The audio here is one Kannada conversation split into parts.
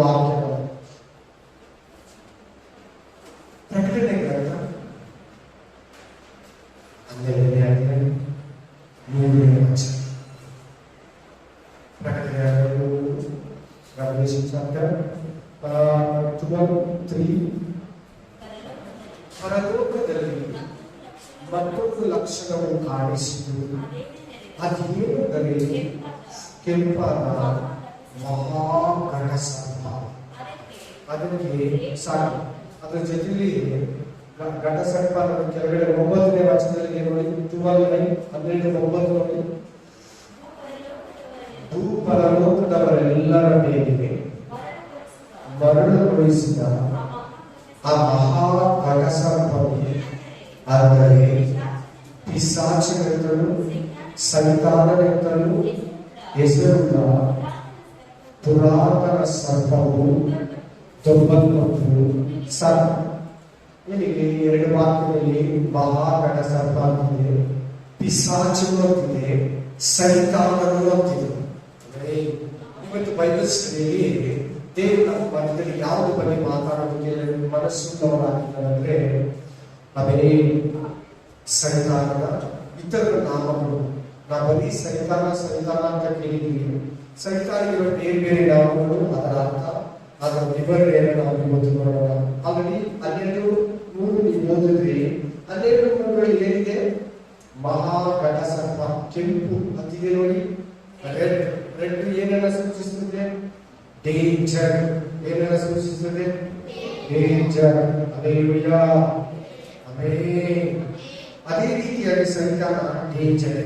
ವಾಕ್ಯ. ಪ್ರಕಟಣೆ ಗ್ರಂಥ 12ನೇ ಅಧ್ಯಾಯ 3ನೇ ವಚನ. ಪ್ರಕಟಣೆ Revelation chapter 12:3. ಪರಲೋಕದಲ್ಲಿ ಮತ್ತೊಂದು ಲಕ್ಷಣವು ಕಾಣಿಸಿತು. ಅದೇನೆಂದರೆ ಕೆಂಪಾದ ಮಹಾಘಟ ಸರ್ಪ. ಅದಕ್ಕೆ ಅದರ ಜೊತೆಲಿ ಘಟ ಸರ್ಪ ಕೆಳಗಡೆ 9ನೇ ವಚನದಲ್ಲಿ ನೋಡಿ, 12:9 ನೋಡಿ, ಪರಲೋಕದವರೆಲ್ಲರ ಮೇಲೆ ಮರಳುಗೊಳಿಸಿದ ಆ ಮಹಾಘಟ ಸರ್ಪವು, ಅಂದರೆ ಪಿಶಾಚನೆಂತಲೂ ಸೈತಾನನೆಂತಲೂ ಹೆಸರುಳ್ಳ ಪುರಾತನ ಸರ್ಪವು ಸರ್ಪ. ಇಲ್ಲಿಗೆ 2 ವಾಕ್ಯದಲ್ಲಿ ಮಹಾಘಟ ಸರ್ಪ ಅಂತಿದೆ, ಪಿಶಾಚನು ಅಂತಿದೆ, ಸೈತಾನನು ಅಂತಿದೆ. ಇವತ್ತು ಬೈಬಲ್ ಸ್ಟಡಿಯಲ್ಲಿ ದೇವರು ನಮ್ಮ ಮನದಲ್ಲಿ ಯಾವುದು ಬಗ್ಗೆ ಮಾತಾಡೋದಕ್ಕೆ ಮನಸ್ಸುಳ್ಳವರಾಗಿದ್ದಾರಂದ್ರೆ ಅವೇ ಸೈತಾನನ ಇತರ ನಾಮಗಳು. ನಾವು ಬರೀ ಸೈತಾನ ಅಂತ ಕೇಳಿದ್ದೀವಿ. ಸೈತಾನಿಗಿರೋ ಬೇರೆ ನಾಮಗಳು, ಅದರ ಅರ್ಥ, ಅದರ ವಿವರಣೆಯನ್ನು ನಾವು ಇವತ್ತು ನೋಡೋಣ. ಆಲ್ರೆಡಿ 12:3 ನೀವು ಓದಿದ್ರಿ. 12:3 ಏನಿದೆ? ಮಹಾಘಟ ಸರ್ಪ, ಕೆಂಪು ಅಂತಿದೆ ನೋಡಿ. ರೆಡ್ ಏನೆಲ್ಲ ಸೂಚಿಸುತ್ತದೆ? ಡೇಂಜರ್. ಏನೆಲ್ಲ ಸೂಚಿಸುತ್ತದೆ? ಡೇಂಜರ್. Hallelujah, amen. ಅದೇ ರೀತಿಯಾಗಿ ಸೈತಾನ ಡೇಂಜರ್.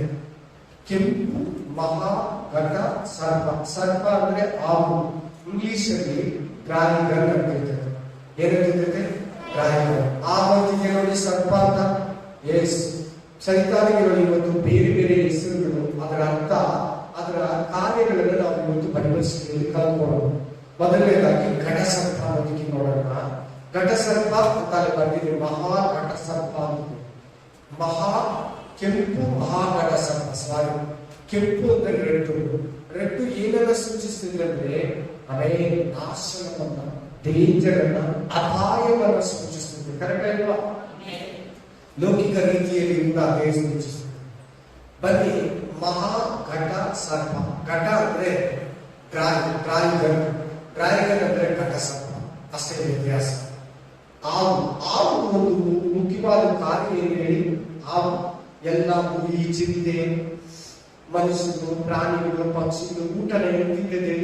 ಕೆಂಪು ಮಹಾಘಟ ಸರ್ಪ. ಸರ್ಪ ಅಂದ್ರೆ ಹಾವು. ಇಂಗ್ಲಿಷ್ ಅಲ್ಲಿ ಡ್ರ್ಯಾಗನ್ ಅಂತ ಹೇಳ್ತಾರೆ. ಏನಂತಿರ್ತದೆ? ಡ್ರ್ಯಾಗನ್. ಹಾವು ನೋಡಿ ಸರ್ಪ ಅಂತ. ಎಸ್, ಸೈತಾನಿಗೆ ನೋಡಿ ಇವತ್ತು ಬೇರೆ ಬೇರೆ ಹೆಸರುಗಳು, ಅದರ ಅರ್ಥ, ಅದರ ಕಾರ್ಯಗಳನ್ನು ನಾವು ಇವತ್ತು ಬೈಬಲ್ ಸ್ಟಡಿಯಲ್ಲಿ ಕಲ್ತ್ಕೊಳ್ಳೋಣ. ಮೊದಲನೇದಾಗಿ ಘಟ ಸರ್ಪ ಅನ್ನೋದಕ್ಕೆ ನೋಡೋಣ. ಘಟ ಸರ್ಪ ಅಂತ ಬರ್ತಿದೆ, ಮಹಾಘಟ ಸರ್ಪ ಅಂತ. ಕೆಂಪು ಮಹಾಘಟ ಸರ್ಪ. ಸಾರಿ, ಕೆಂಪು ಅಂದ್ರೆ ರೆಡ್ ಏನೆಲ್ಲ ಸೂಚಿಸ್ತಿದ್ರೆ ಅಂದ್ರೆ ಅವೇ ನಾಶನವನ್ನ, ಡೇಂಜರ್ ಅನ್ನ, ಅಪಾಯವನ್ನ ಸೂಚಿಸ್ತದೆ. ಕರೆಕ್ಟ್ ಅಲ್ವಾ? ಲೌಕಿಕ ರೀತಿಯಲ್ಲಿ ಅದೇ ಸೂಚಿಸ್ತದೆ. ಬನ್ನಿ, ಮಹಾಘಟ ಸರ್ಪ. ಘಟ ಅಂದ್ರೆ ಡ್ರ್ಯಾಗನ್ ಅಂದ್ರೆ ಘಟ ಸರ್ಪ, ಅಷ್ಟೇ ವ್ಯತ್ಯಾಸ. ಹಾವು ಒಂದು ಮುಖ್ಯವಾದ ಕಾರ್ಯ ಏನು ಹೇಳಿ? ಹಾವು ಎಲ್ಲ ಹುಲಿ, ಚಿರತೆ, ಮನುಷ್ಯರು, ಪ್ರಾಣಿಗಳು, ಪಕ್ಷಿಗಳು ಊಟನ ತಿಂತದೆ.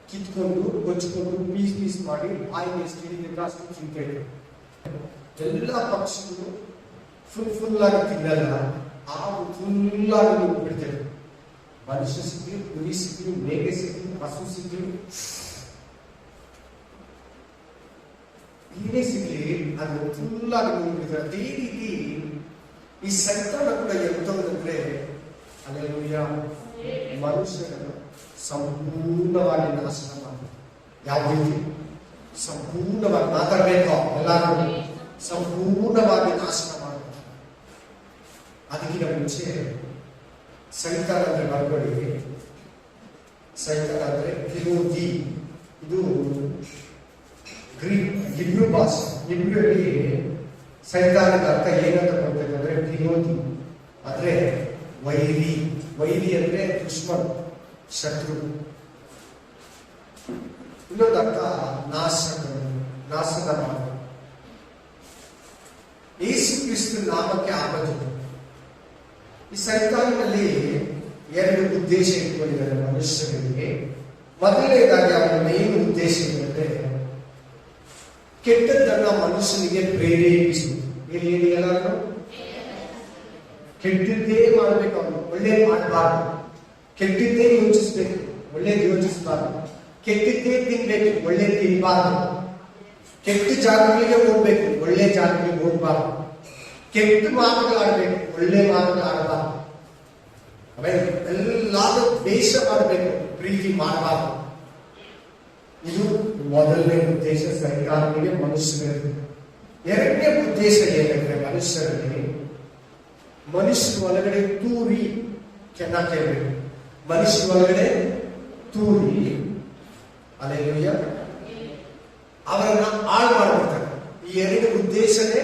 ಕಿತ್ಕೊಂಡು ಕೊಚ್ಚಿಕೊಂಡು ಪೀಸ್ ಮಾಡಿ ಬಾಯಿಗೆ ಎಷ್ಟು ಹಿಡಿದಿದ್ರೆ ಅಷ್ಟು ತಿಂತೇವೆ. ಎಲ್ಲ ಪಕ್ಷಿಗಳು ಫುಲ್ ಆಗಿ ತಿನ್ನಲ್ಲ, ಹಾವು ಫುಲ್ ಆಗಿ ಬಿಡ್ತೇವೆ. ಮನುಷ್ಯ ಸಿಕ್ಕಿ, ಹುಲಿ ಸಿಕ್ಕಿ, ಮೇಕೆ ಸಿಕ್ಕಿ, ಹಸು ಸಿಕ್ಕಿ, ಏನೇ ಸಿಕ್ಕಿ ಅದು ಫುಲ್ ಆಗಿ ಬಿಡ್ತಾರೆ. ಅದೇ ರೀತಿ ಈ ಸೈತಾನ ಕೂಡ ಎಂತಂದ್ರೆ ಹಲ್ಲೆಲೂಯಾ, ಮನುಷ್ಯರನ್ನು ಸಂಪೂರ್ಣವಾಗಿ ನಾಶನ ಮಾಡಿ. ಯಾವ ರೀತಿ? ಸಂಪೂರ್ಣವಾಗಿ ಮಾತಾಡಬೇಕು ಎಲ್ಲರೂ, ಸಂಪೂರ್ಣವಾಗಿ ನಾಶನ ಮಾಡಬೇಕು. ಅದಕ್ಕಿಂತ ಮುಂಚೆ ಸೈತಾನ ಅಂದ್ರೆ ಬರ್ಕೊಳ್ಳಿ. ಸೈತಾನ ಅಂದ್ರೆ ವಿರೋಧಿ. ಇದು ಗ್ರೀಕ್ ಇಬ್ರು ಭಾಷೆ. ಇಬ್ರಲ್ಲಿ ಸೈತಾನದ ಅರ್ಥ ಏನಂತ ಬರ್ತದೆ ಅಂದ್ರೆ ವಿರೋಧಿ, ಅಂದ್ರೆ ವೈರಿ. ವೈರಿ ಅಂದ್ರೆ ದುಶ್ಮನ್, ಶತ್ರು. ಇನ್ನೊಂದು ಅರ್ಥ ನಾಶದ ಮಾರ್ಗ. ಯೇಸು ಕ್ರಿಸ್ತ ನಾಮಕ್ಕೆ ಆಪತ್ತು. ಈ ಸೈತಾನಿನಲ್ಲಿ 2 ಉದ್ದೇಶ ಇಟ್ಕೊಂಡಿದ್ದಾರೆ ಮನುಷ್ಯರಿಗೆ. ಮೊದಲನೇದಾಗಿ ಅವನ ಮೇನ್ ಉದ್ದೇಶ ಏನಂದ್ರೆ ಕೆಟ್ಟದ್ದನ್ನ ಮನುಷ್ಯನಿಗೆ ಪ್ರೇರೇಪಿಸುವುದು. ಹೇಳಿ ಎಲ್ಲರೂ ಕೆಟ್ಟದ್ದೇ ಮಾಡ್ಬೇಕು, ಅವನು ಒಳ್ಳೇದು ಮಾಡಬಾರ್ದು. ಕೆಟ್ಟದ್ದೇ ಯೋಚಿಸ್ಬೇಕು, ಒಳ್ಳೇದು ಯೋಚಿಸಬಾರ್ದು. ಕೆಟ್ಟದ್ದೇ ತಿನ್ಬೇಕು, ಒಳ್ಳೇದು ತಿನ್ಬಾರ್ದು. ಕೆಟ್ಟ ಜಾಗಗಳಿಗೆ ಹೋಗ್ಬೇಕು, ಒಳ್ಳೆ ಜಾಗಗಳಿಗೆ ಹೋಗ್ಬಾರ್ದು. ಕೆಟ್ಟ ಮಾತುಗಳಾಡ್ಬೇಕು, ಒಳ್ಳೆ ಮಾತುಗಳಾಡಬಾರ್ದು. ಆಮೇಲೆ ಎಲ್ಲಾದ್ರೂ ದ್ವೇಷ ಮಾಡಬೇಕು, ಪ್ರೀತಿ ಮಾಡಬಾರ್ದು. ಇದು ಮೊದಲನೇ ಉದ್ದೇಶ ಸೈತಾನನಿಗೆ ಮನುಷ್ಯರಲ್ಲಿ. ಎರಡನೇ ಉದ್ದೇಶ ಏನಂದ್ರೆ ಮನುಷ್ಯರಲ್ಲಿ ಮನುಷ್ಯ ಒಳಗಡೆ ತೂರಿ ಚೆನ್ನಾಗಿ ಕೇಳಬೇಕು. ಮನುಷ್ಯ ಒಳಗಡೆ ತೂರಿ ಅಲ್ಲೇಲೂಯ ಅವರನ್ನ ಹಾಳು ಮಾಡ್ಬಿಡ್ತಾರೆ. ಈ ಎರಡು ಉದ್ದೇಶನೇ,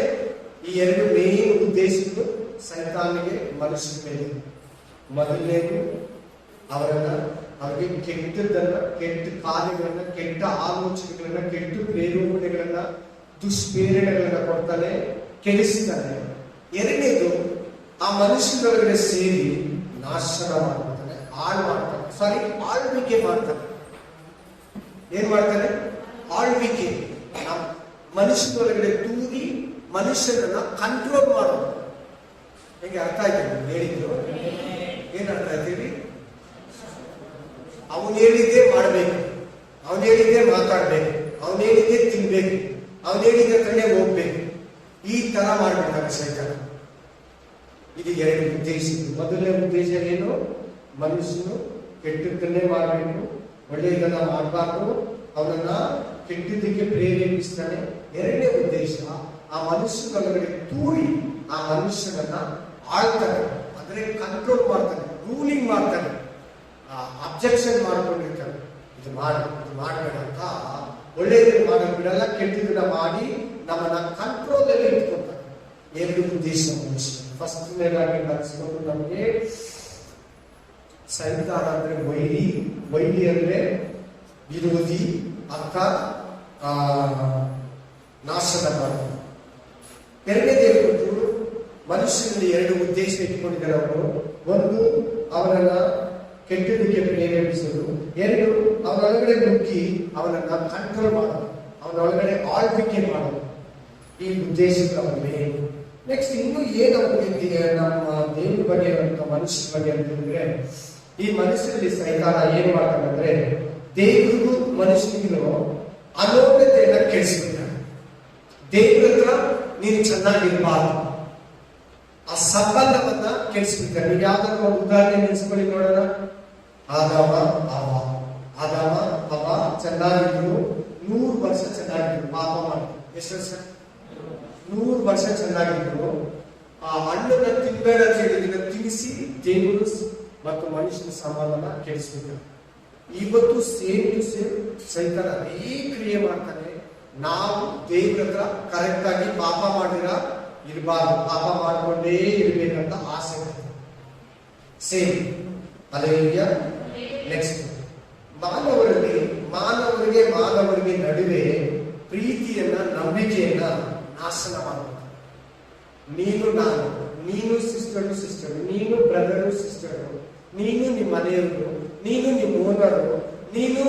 ಈ ಎರಡು ಮೇನ್ ಉದ್ದೇಶಗಳು ಸೈತಾನಿಗೆ ಮನುಷ್ಯನ ಮೇಲೆ. ಮೊದಲನೇದು ಅವರಿಗೆ ಕೆಟ್ಟದನ್ನ, ಕೆಟ್ಟ ಕಾರ್ಯಗಳನ್ನ, ಕೆಟ್ಟ ಆಲೋಚನೆಗಳನ್ನ, ಕೆಟ್ಟ ಪ್ರೇರಣೆಗಳನ್ನ, ದುಷ್ಪ್ರೇರಣೆಗಳನ್ನ ಕೊಡ್ತಾನೆ, ಕೆಡಿಸ್ತಾನೆ. ಎರಡನೇದು ಆ ಮನುಷ್ಯನೊಳಗಡೆ ಸೇರಿ ನಾಶನ ಮಾಡ್ತಾನೆ, ಹಾಳು ಮಾಡ್ತಾನೆ, ಆಳ್ವಿಕೆ ಮಾಡ್ತಾನೆ. ಏನ್ ಮಾಡ್ತಾನೆ? ಆಳ್ವಿಕೆ. ಮನುಷ್ಯನೊಳಗಡೆ ತೂರಿ ಮನುಷ್ಯನನ್ನ ಕಂಟ್ರೋಲ್ ಮಾಡೋದು. ಹೆಂಗೆ ಅರ್ಥ ಆಯ್ತು ಹೇಳಿದ್ರು? ಏನ್ ಅರ್ಥ ಆಯ್ತೀರಿ? ಅವನು ಹೇಳಿದ್ದೇ ಮಾಡ್ಬೇಕು, ಅವನು ಹೇಳಿದ್ದೇ ಮಾತಾಡ್ಬೇಕು, ಅವನು ಹೇಳಿದ್ದೇ ತಿನ್ಬೇಕು, ಅವನು ಹೇಳಿದ್ದೆ ಕಡೆ ಹೋಗ್ಬೇಕು. ಈ ತರ ಮಾಡ್ಬಿಡ್ತಾರೆ ಸೈತಾನ. ಇದು ಎರಡು ಉದ್ದೇಶ. ಮೊದಲನೇ ಉದ್ದೇಶ ಏನು? ಮನುಷ್ಯನು ಕೆಟ್ಟದ್ದನ್ನೇ ಮಾಡಬೇಕು, ಒಳ್ಳೆಯದನ್ನ ಮಾಡಬಾರ್ದು, ಅವನನ್ನ ಕೆಟ್ಟದಕ್ಕೆ ಪ್ರೇರೇಪಿಸ್ತಾನೆ. ಎರಡನೇ ಉದ್ದೇಶ ಆ ಮನುಷ್ಯನೊಳಗಡೆ ತೂರಿ ಆ ಮನುಷ್ಯನನ್ನ ಆಳ್ತಾನೆ, ಅಂದ್ರೆ ಕಂಟ್ರೋಲ್ ಮಾಡ್ತಾನೆ, ರೂಲಿಂಗ್ ಮಾಡ್ತಾನೆ, ಅಬ್ಜೆಕ್ಷನ್ ಮಾಡ್ಕೊಂಡಿರ್ತಾನೆ. ಇದು ಮಾಡಬೇಡ ಅಂತ, ಒಳ್ಳೆಯದನ್ನು ಮಾಡಕ್ ಬಿಡಲ್ಲ, ಕೆಟ್ಟದನ್ನ ಮಾಡಿ ನಮ್ಮನ್ನ ಕಂಟ್ರೋಲ್ ಅಲ್ಲಿ ಇಟ್ಕೊಳ್ತಾನೆ. ಎರಡು ಉದ್ದೇಶ ಮನುಷ್ಯ. ಫಸ್ಟ್ ನೇರಾಗಿ ಕಲಿಸ್ಕೊಂಡು ನಮಗೆ ಸೈತಾನ ಅಂದ್ರೆ ವೈರಿ ಅಂದ್ರೆ ವಿರೋಧಿ, ಅರ್ಥ ನಾಶನ ಮಾಡೋದು. ಎರಡನೇದು ಹೇಳ್ಬಿಟ್ಟು ಮನುಷ್ಯನಲ್ಲಿ ಎರಡು ಉದ್ದೇಶ ಇಟ್ಕೊಂಡಿದ್ದಾರೆ ಅವರು. ಒಂದು, ಅವನನ್ನ ಕೆಟ್ಟದಕ್ಕೆ ಪ್ರೇರೇಪಿಸೋದು. ಎರಡು, ಅವನೊಳಗಡೆ ನುಗ್ಗಿ ಅವನನ್ನ ಕಂಟ್ರೋಲ್ ಮಾಡೋದು, ಅವನೊಳಗಡೆ ಆಳ್ವಿಕೆ ಮಾಡೋದು. ಈ ಉದ್ದೇಶಗಳು ಅವರ ಮೇನ್. ನೆಕ್ಸ್ಟ್ ಇನ್ನು ಏನು ಅವನಿಗೆ ನಮ್ಮ ದೇವ್ರ ಬಗ್ಗೆ ಅಂತ ಮನುಷ್ಯ ಬಗ್ಗೆ ಅಂತಂದ್ರೆ, ಈ ಮನುಷ್ಯರಲ್ಲಿ ಸೈತಾನ ಏನ್ ಮಾಡ್ತಾನಂದ್ರೆ ದೇವ್ರಿಗೂ ಮನುಷ್ಯನಿಗೂ ಅನೋನ್ಯತೆಯನ್ನ ಕೆಡಿಸ್ಬಿಡ್ತಾನೆ. ದೇವ್ರ ಹತ್ರ ನೀನು ಚೆನ್ನಾಗಿರ್ಬಾರ್ದು, ಆ ಸಂಬಂಧವನ್ನ ಕೆಡಿಸ್ಬಿಡ್ತಾನೆ. ನೀವು ಯಾವ್ದಾದ್ರು ಒಂದು ಉದಾಹರಣೆ ನೆನೆಸ್ಕೊಳ್ಳಿ ನೋಡೋಣ. ಆದಾಮ ಅವ ಚೆನ್ನಾಗಿದ್ರು, 100 ವರ್ಷ ಚೆನ್ನಾಗಿದ್ರು, ಪಾಪ ಮಾಡಿದ್ರು. ಎಷ್ಟು ವರ್ಷ? 100 ವರ್ಷ ಚೆನ್ನಾಗಿದ್ರು. ಆ ಹಣ್ಣನ್ನ ತಿನ್ಬೇಡ ಅಂತ ಹೇಳಿದ್ರೆ ತಿನ್ನಿಸಿ ದೇವರು ಮತ್ತು ಮನುಷ್ಯನ ಸಂಬಂಧನ ಕೆಡಿಸ್ಬಿಡ್ತಾರೆ. ಇವತ್ತು ಸೇಮ್ ಟು ಸೇಮ್ ಸೈತಾನ ಅದೇ ಕ್ರಿಯೆ ಮಾಡ್ತಾನೆ. ನಾವು ದೇವ್ರ ಹತ್ರ ಕರೆಕ್ಟ್ ಆಗಿ ಪಾಪ ಇರಬಾರ್ದು, ಪಾಪ ಮಾಡ್ಕೊಂಡೇ ಇರ್ಬೇಕಂತ ಆಸೆ ಸೇಮ್. ಅಲ್ಲೇಲೂಯಾ. ನೆಕ್ಸ್ಟ್, ಮಾನವರಿಗೆ ನಡುವೆ ಪ್ರೀತಿಯನ್ನ, ನಂಬಿಕೆಯನ್ನ ನಾಶನ ಮಾಡಬೇಕು. ನೀನು ನಾನು, ನೀನು ಸಿಸ್ಟರು, ನೀನು ಬ್ರದರು ಸಿಸ್ಟರು, ನೀನು ನಿಮ್ಮ ಮನೆಯವರು, ನೀನು ನಿಮ್ಮ ಓನರು, ನೀನು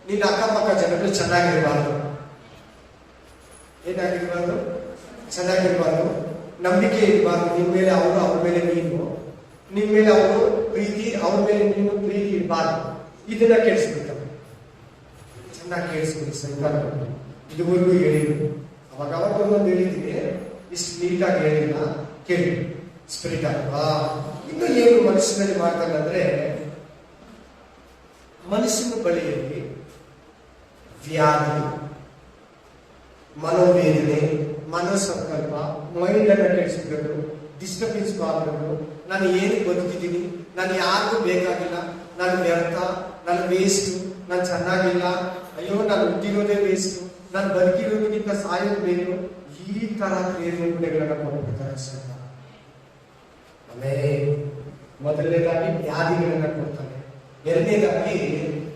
ನಿನ್ನ ಅಕ್ಕಪಕ್ಕ ಜನರು ಚೆನ್ನಾಗಿರಬಾರ್ದು. ಏನಾಗಿರ್ಬಾರ್ದು? ಚೆನ್ನಾಗಿರ್ಬಾರ್ದು. ನಂಬಿಕೆ ಇರಬಾರ್ದು. ನಿಮ್ಮ ಮೇಲೆ ಅವರು, ಅವ್ರ ಮೇಲೆ ನೀನು, ನಿಮ್ಮ ಮೇಲೆ ಅವರು ಪ್ರೀತಿ, ಅವ್ರ ಮೇಲೆ ನೀನು ಪ್ರೀತಿ ಇರಬಾರ್ದು. ಇದನ್ನ ಕೇಳಿಸ್ಬಿಡ್ತಾರೆ. ಚೆನ್ನಾಗಿ ಕೇಳಿಸ್ಬಿಡಿ. ಸೈತಾನ ಇದುವರೆಗೂ ಹೇಳಿದ್ರು, ಅವಾಗ ಒಂದೊಂದು ಹೇಳಿದ್ದೀನಿ, ಇಷ್ಟು ನೀಟಾಗಿ ಹೇಳಿಲ್ಲ, ಕೇಳಿ. ಸ್ಪಿರಿಟ್ ಅಲ್ವಾ? ಇನ್ನು ಏನು ಮನುಷ್ಯನಲ್ಲಿ ಮಾಡ್ತಾನೆ ಅಂದ್ರೆ, ಮನುಷ್ಯನ ಬಳಿಯಲ್ಲಿ ವ್ಯಾಧಿ, ಮನೋವೇದನೆ, ಮನೋಸಂಕಲ್ಪ, ಮೈಂಡ್ ಅನ್ನ ಕೆಡಿಸ್ಬಿಡೋದು, ಡಿಸ್ಟರ್ಬೆನ್ಸ್ ಮಾಡೋದು. ನಾನು ಏನು ಬದುಕಿದ್ದೀನಿ, ನಾನು ಯಾರಿಗೂ ಬೇಕಾಗಿಲ್ಲ, ನಾನು ವ್ಯರ್ಥ, ನಾನು ವೇಸ್ಟ್, ನಾನು ಚೆನ್ನಾಗಿಲ್ಲ, ಅಯ್ಯೋ ನಾನು ಹುಟ್ಟಿರೋದೇ ವೇಸ್ಟ್, ನಾನು ಬದುಕಿರೋದಕ್ಕಿಂತ ಸಾಯೋದು ಬೇಕು. ಈ ತರ ಪ್ರೇರಣೆಗಳನ್ನ ಕೊಟ್ಬಿಡ್ತಾರೆ ಸರ್. ಆಮೇಲೆ ಮೊದಲನೇದಾಗಿ ವ್ಯಾಧಿಗಳನ್ನ ಕೊಡ್ತಾನೆ. ಎರಡನೇದಾಗಿ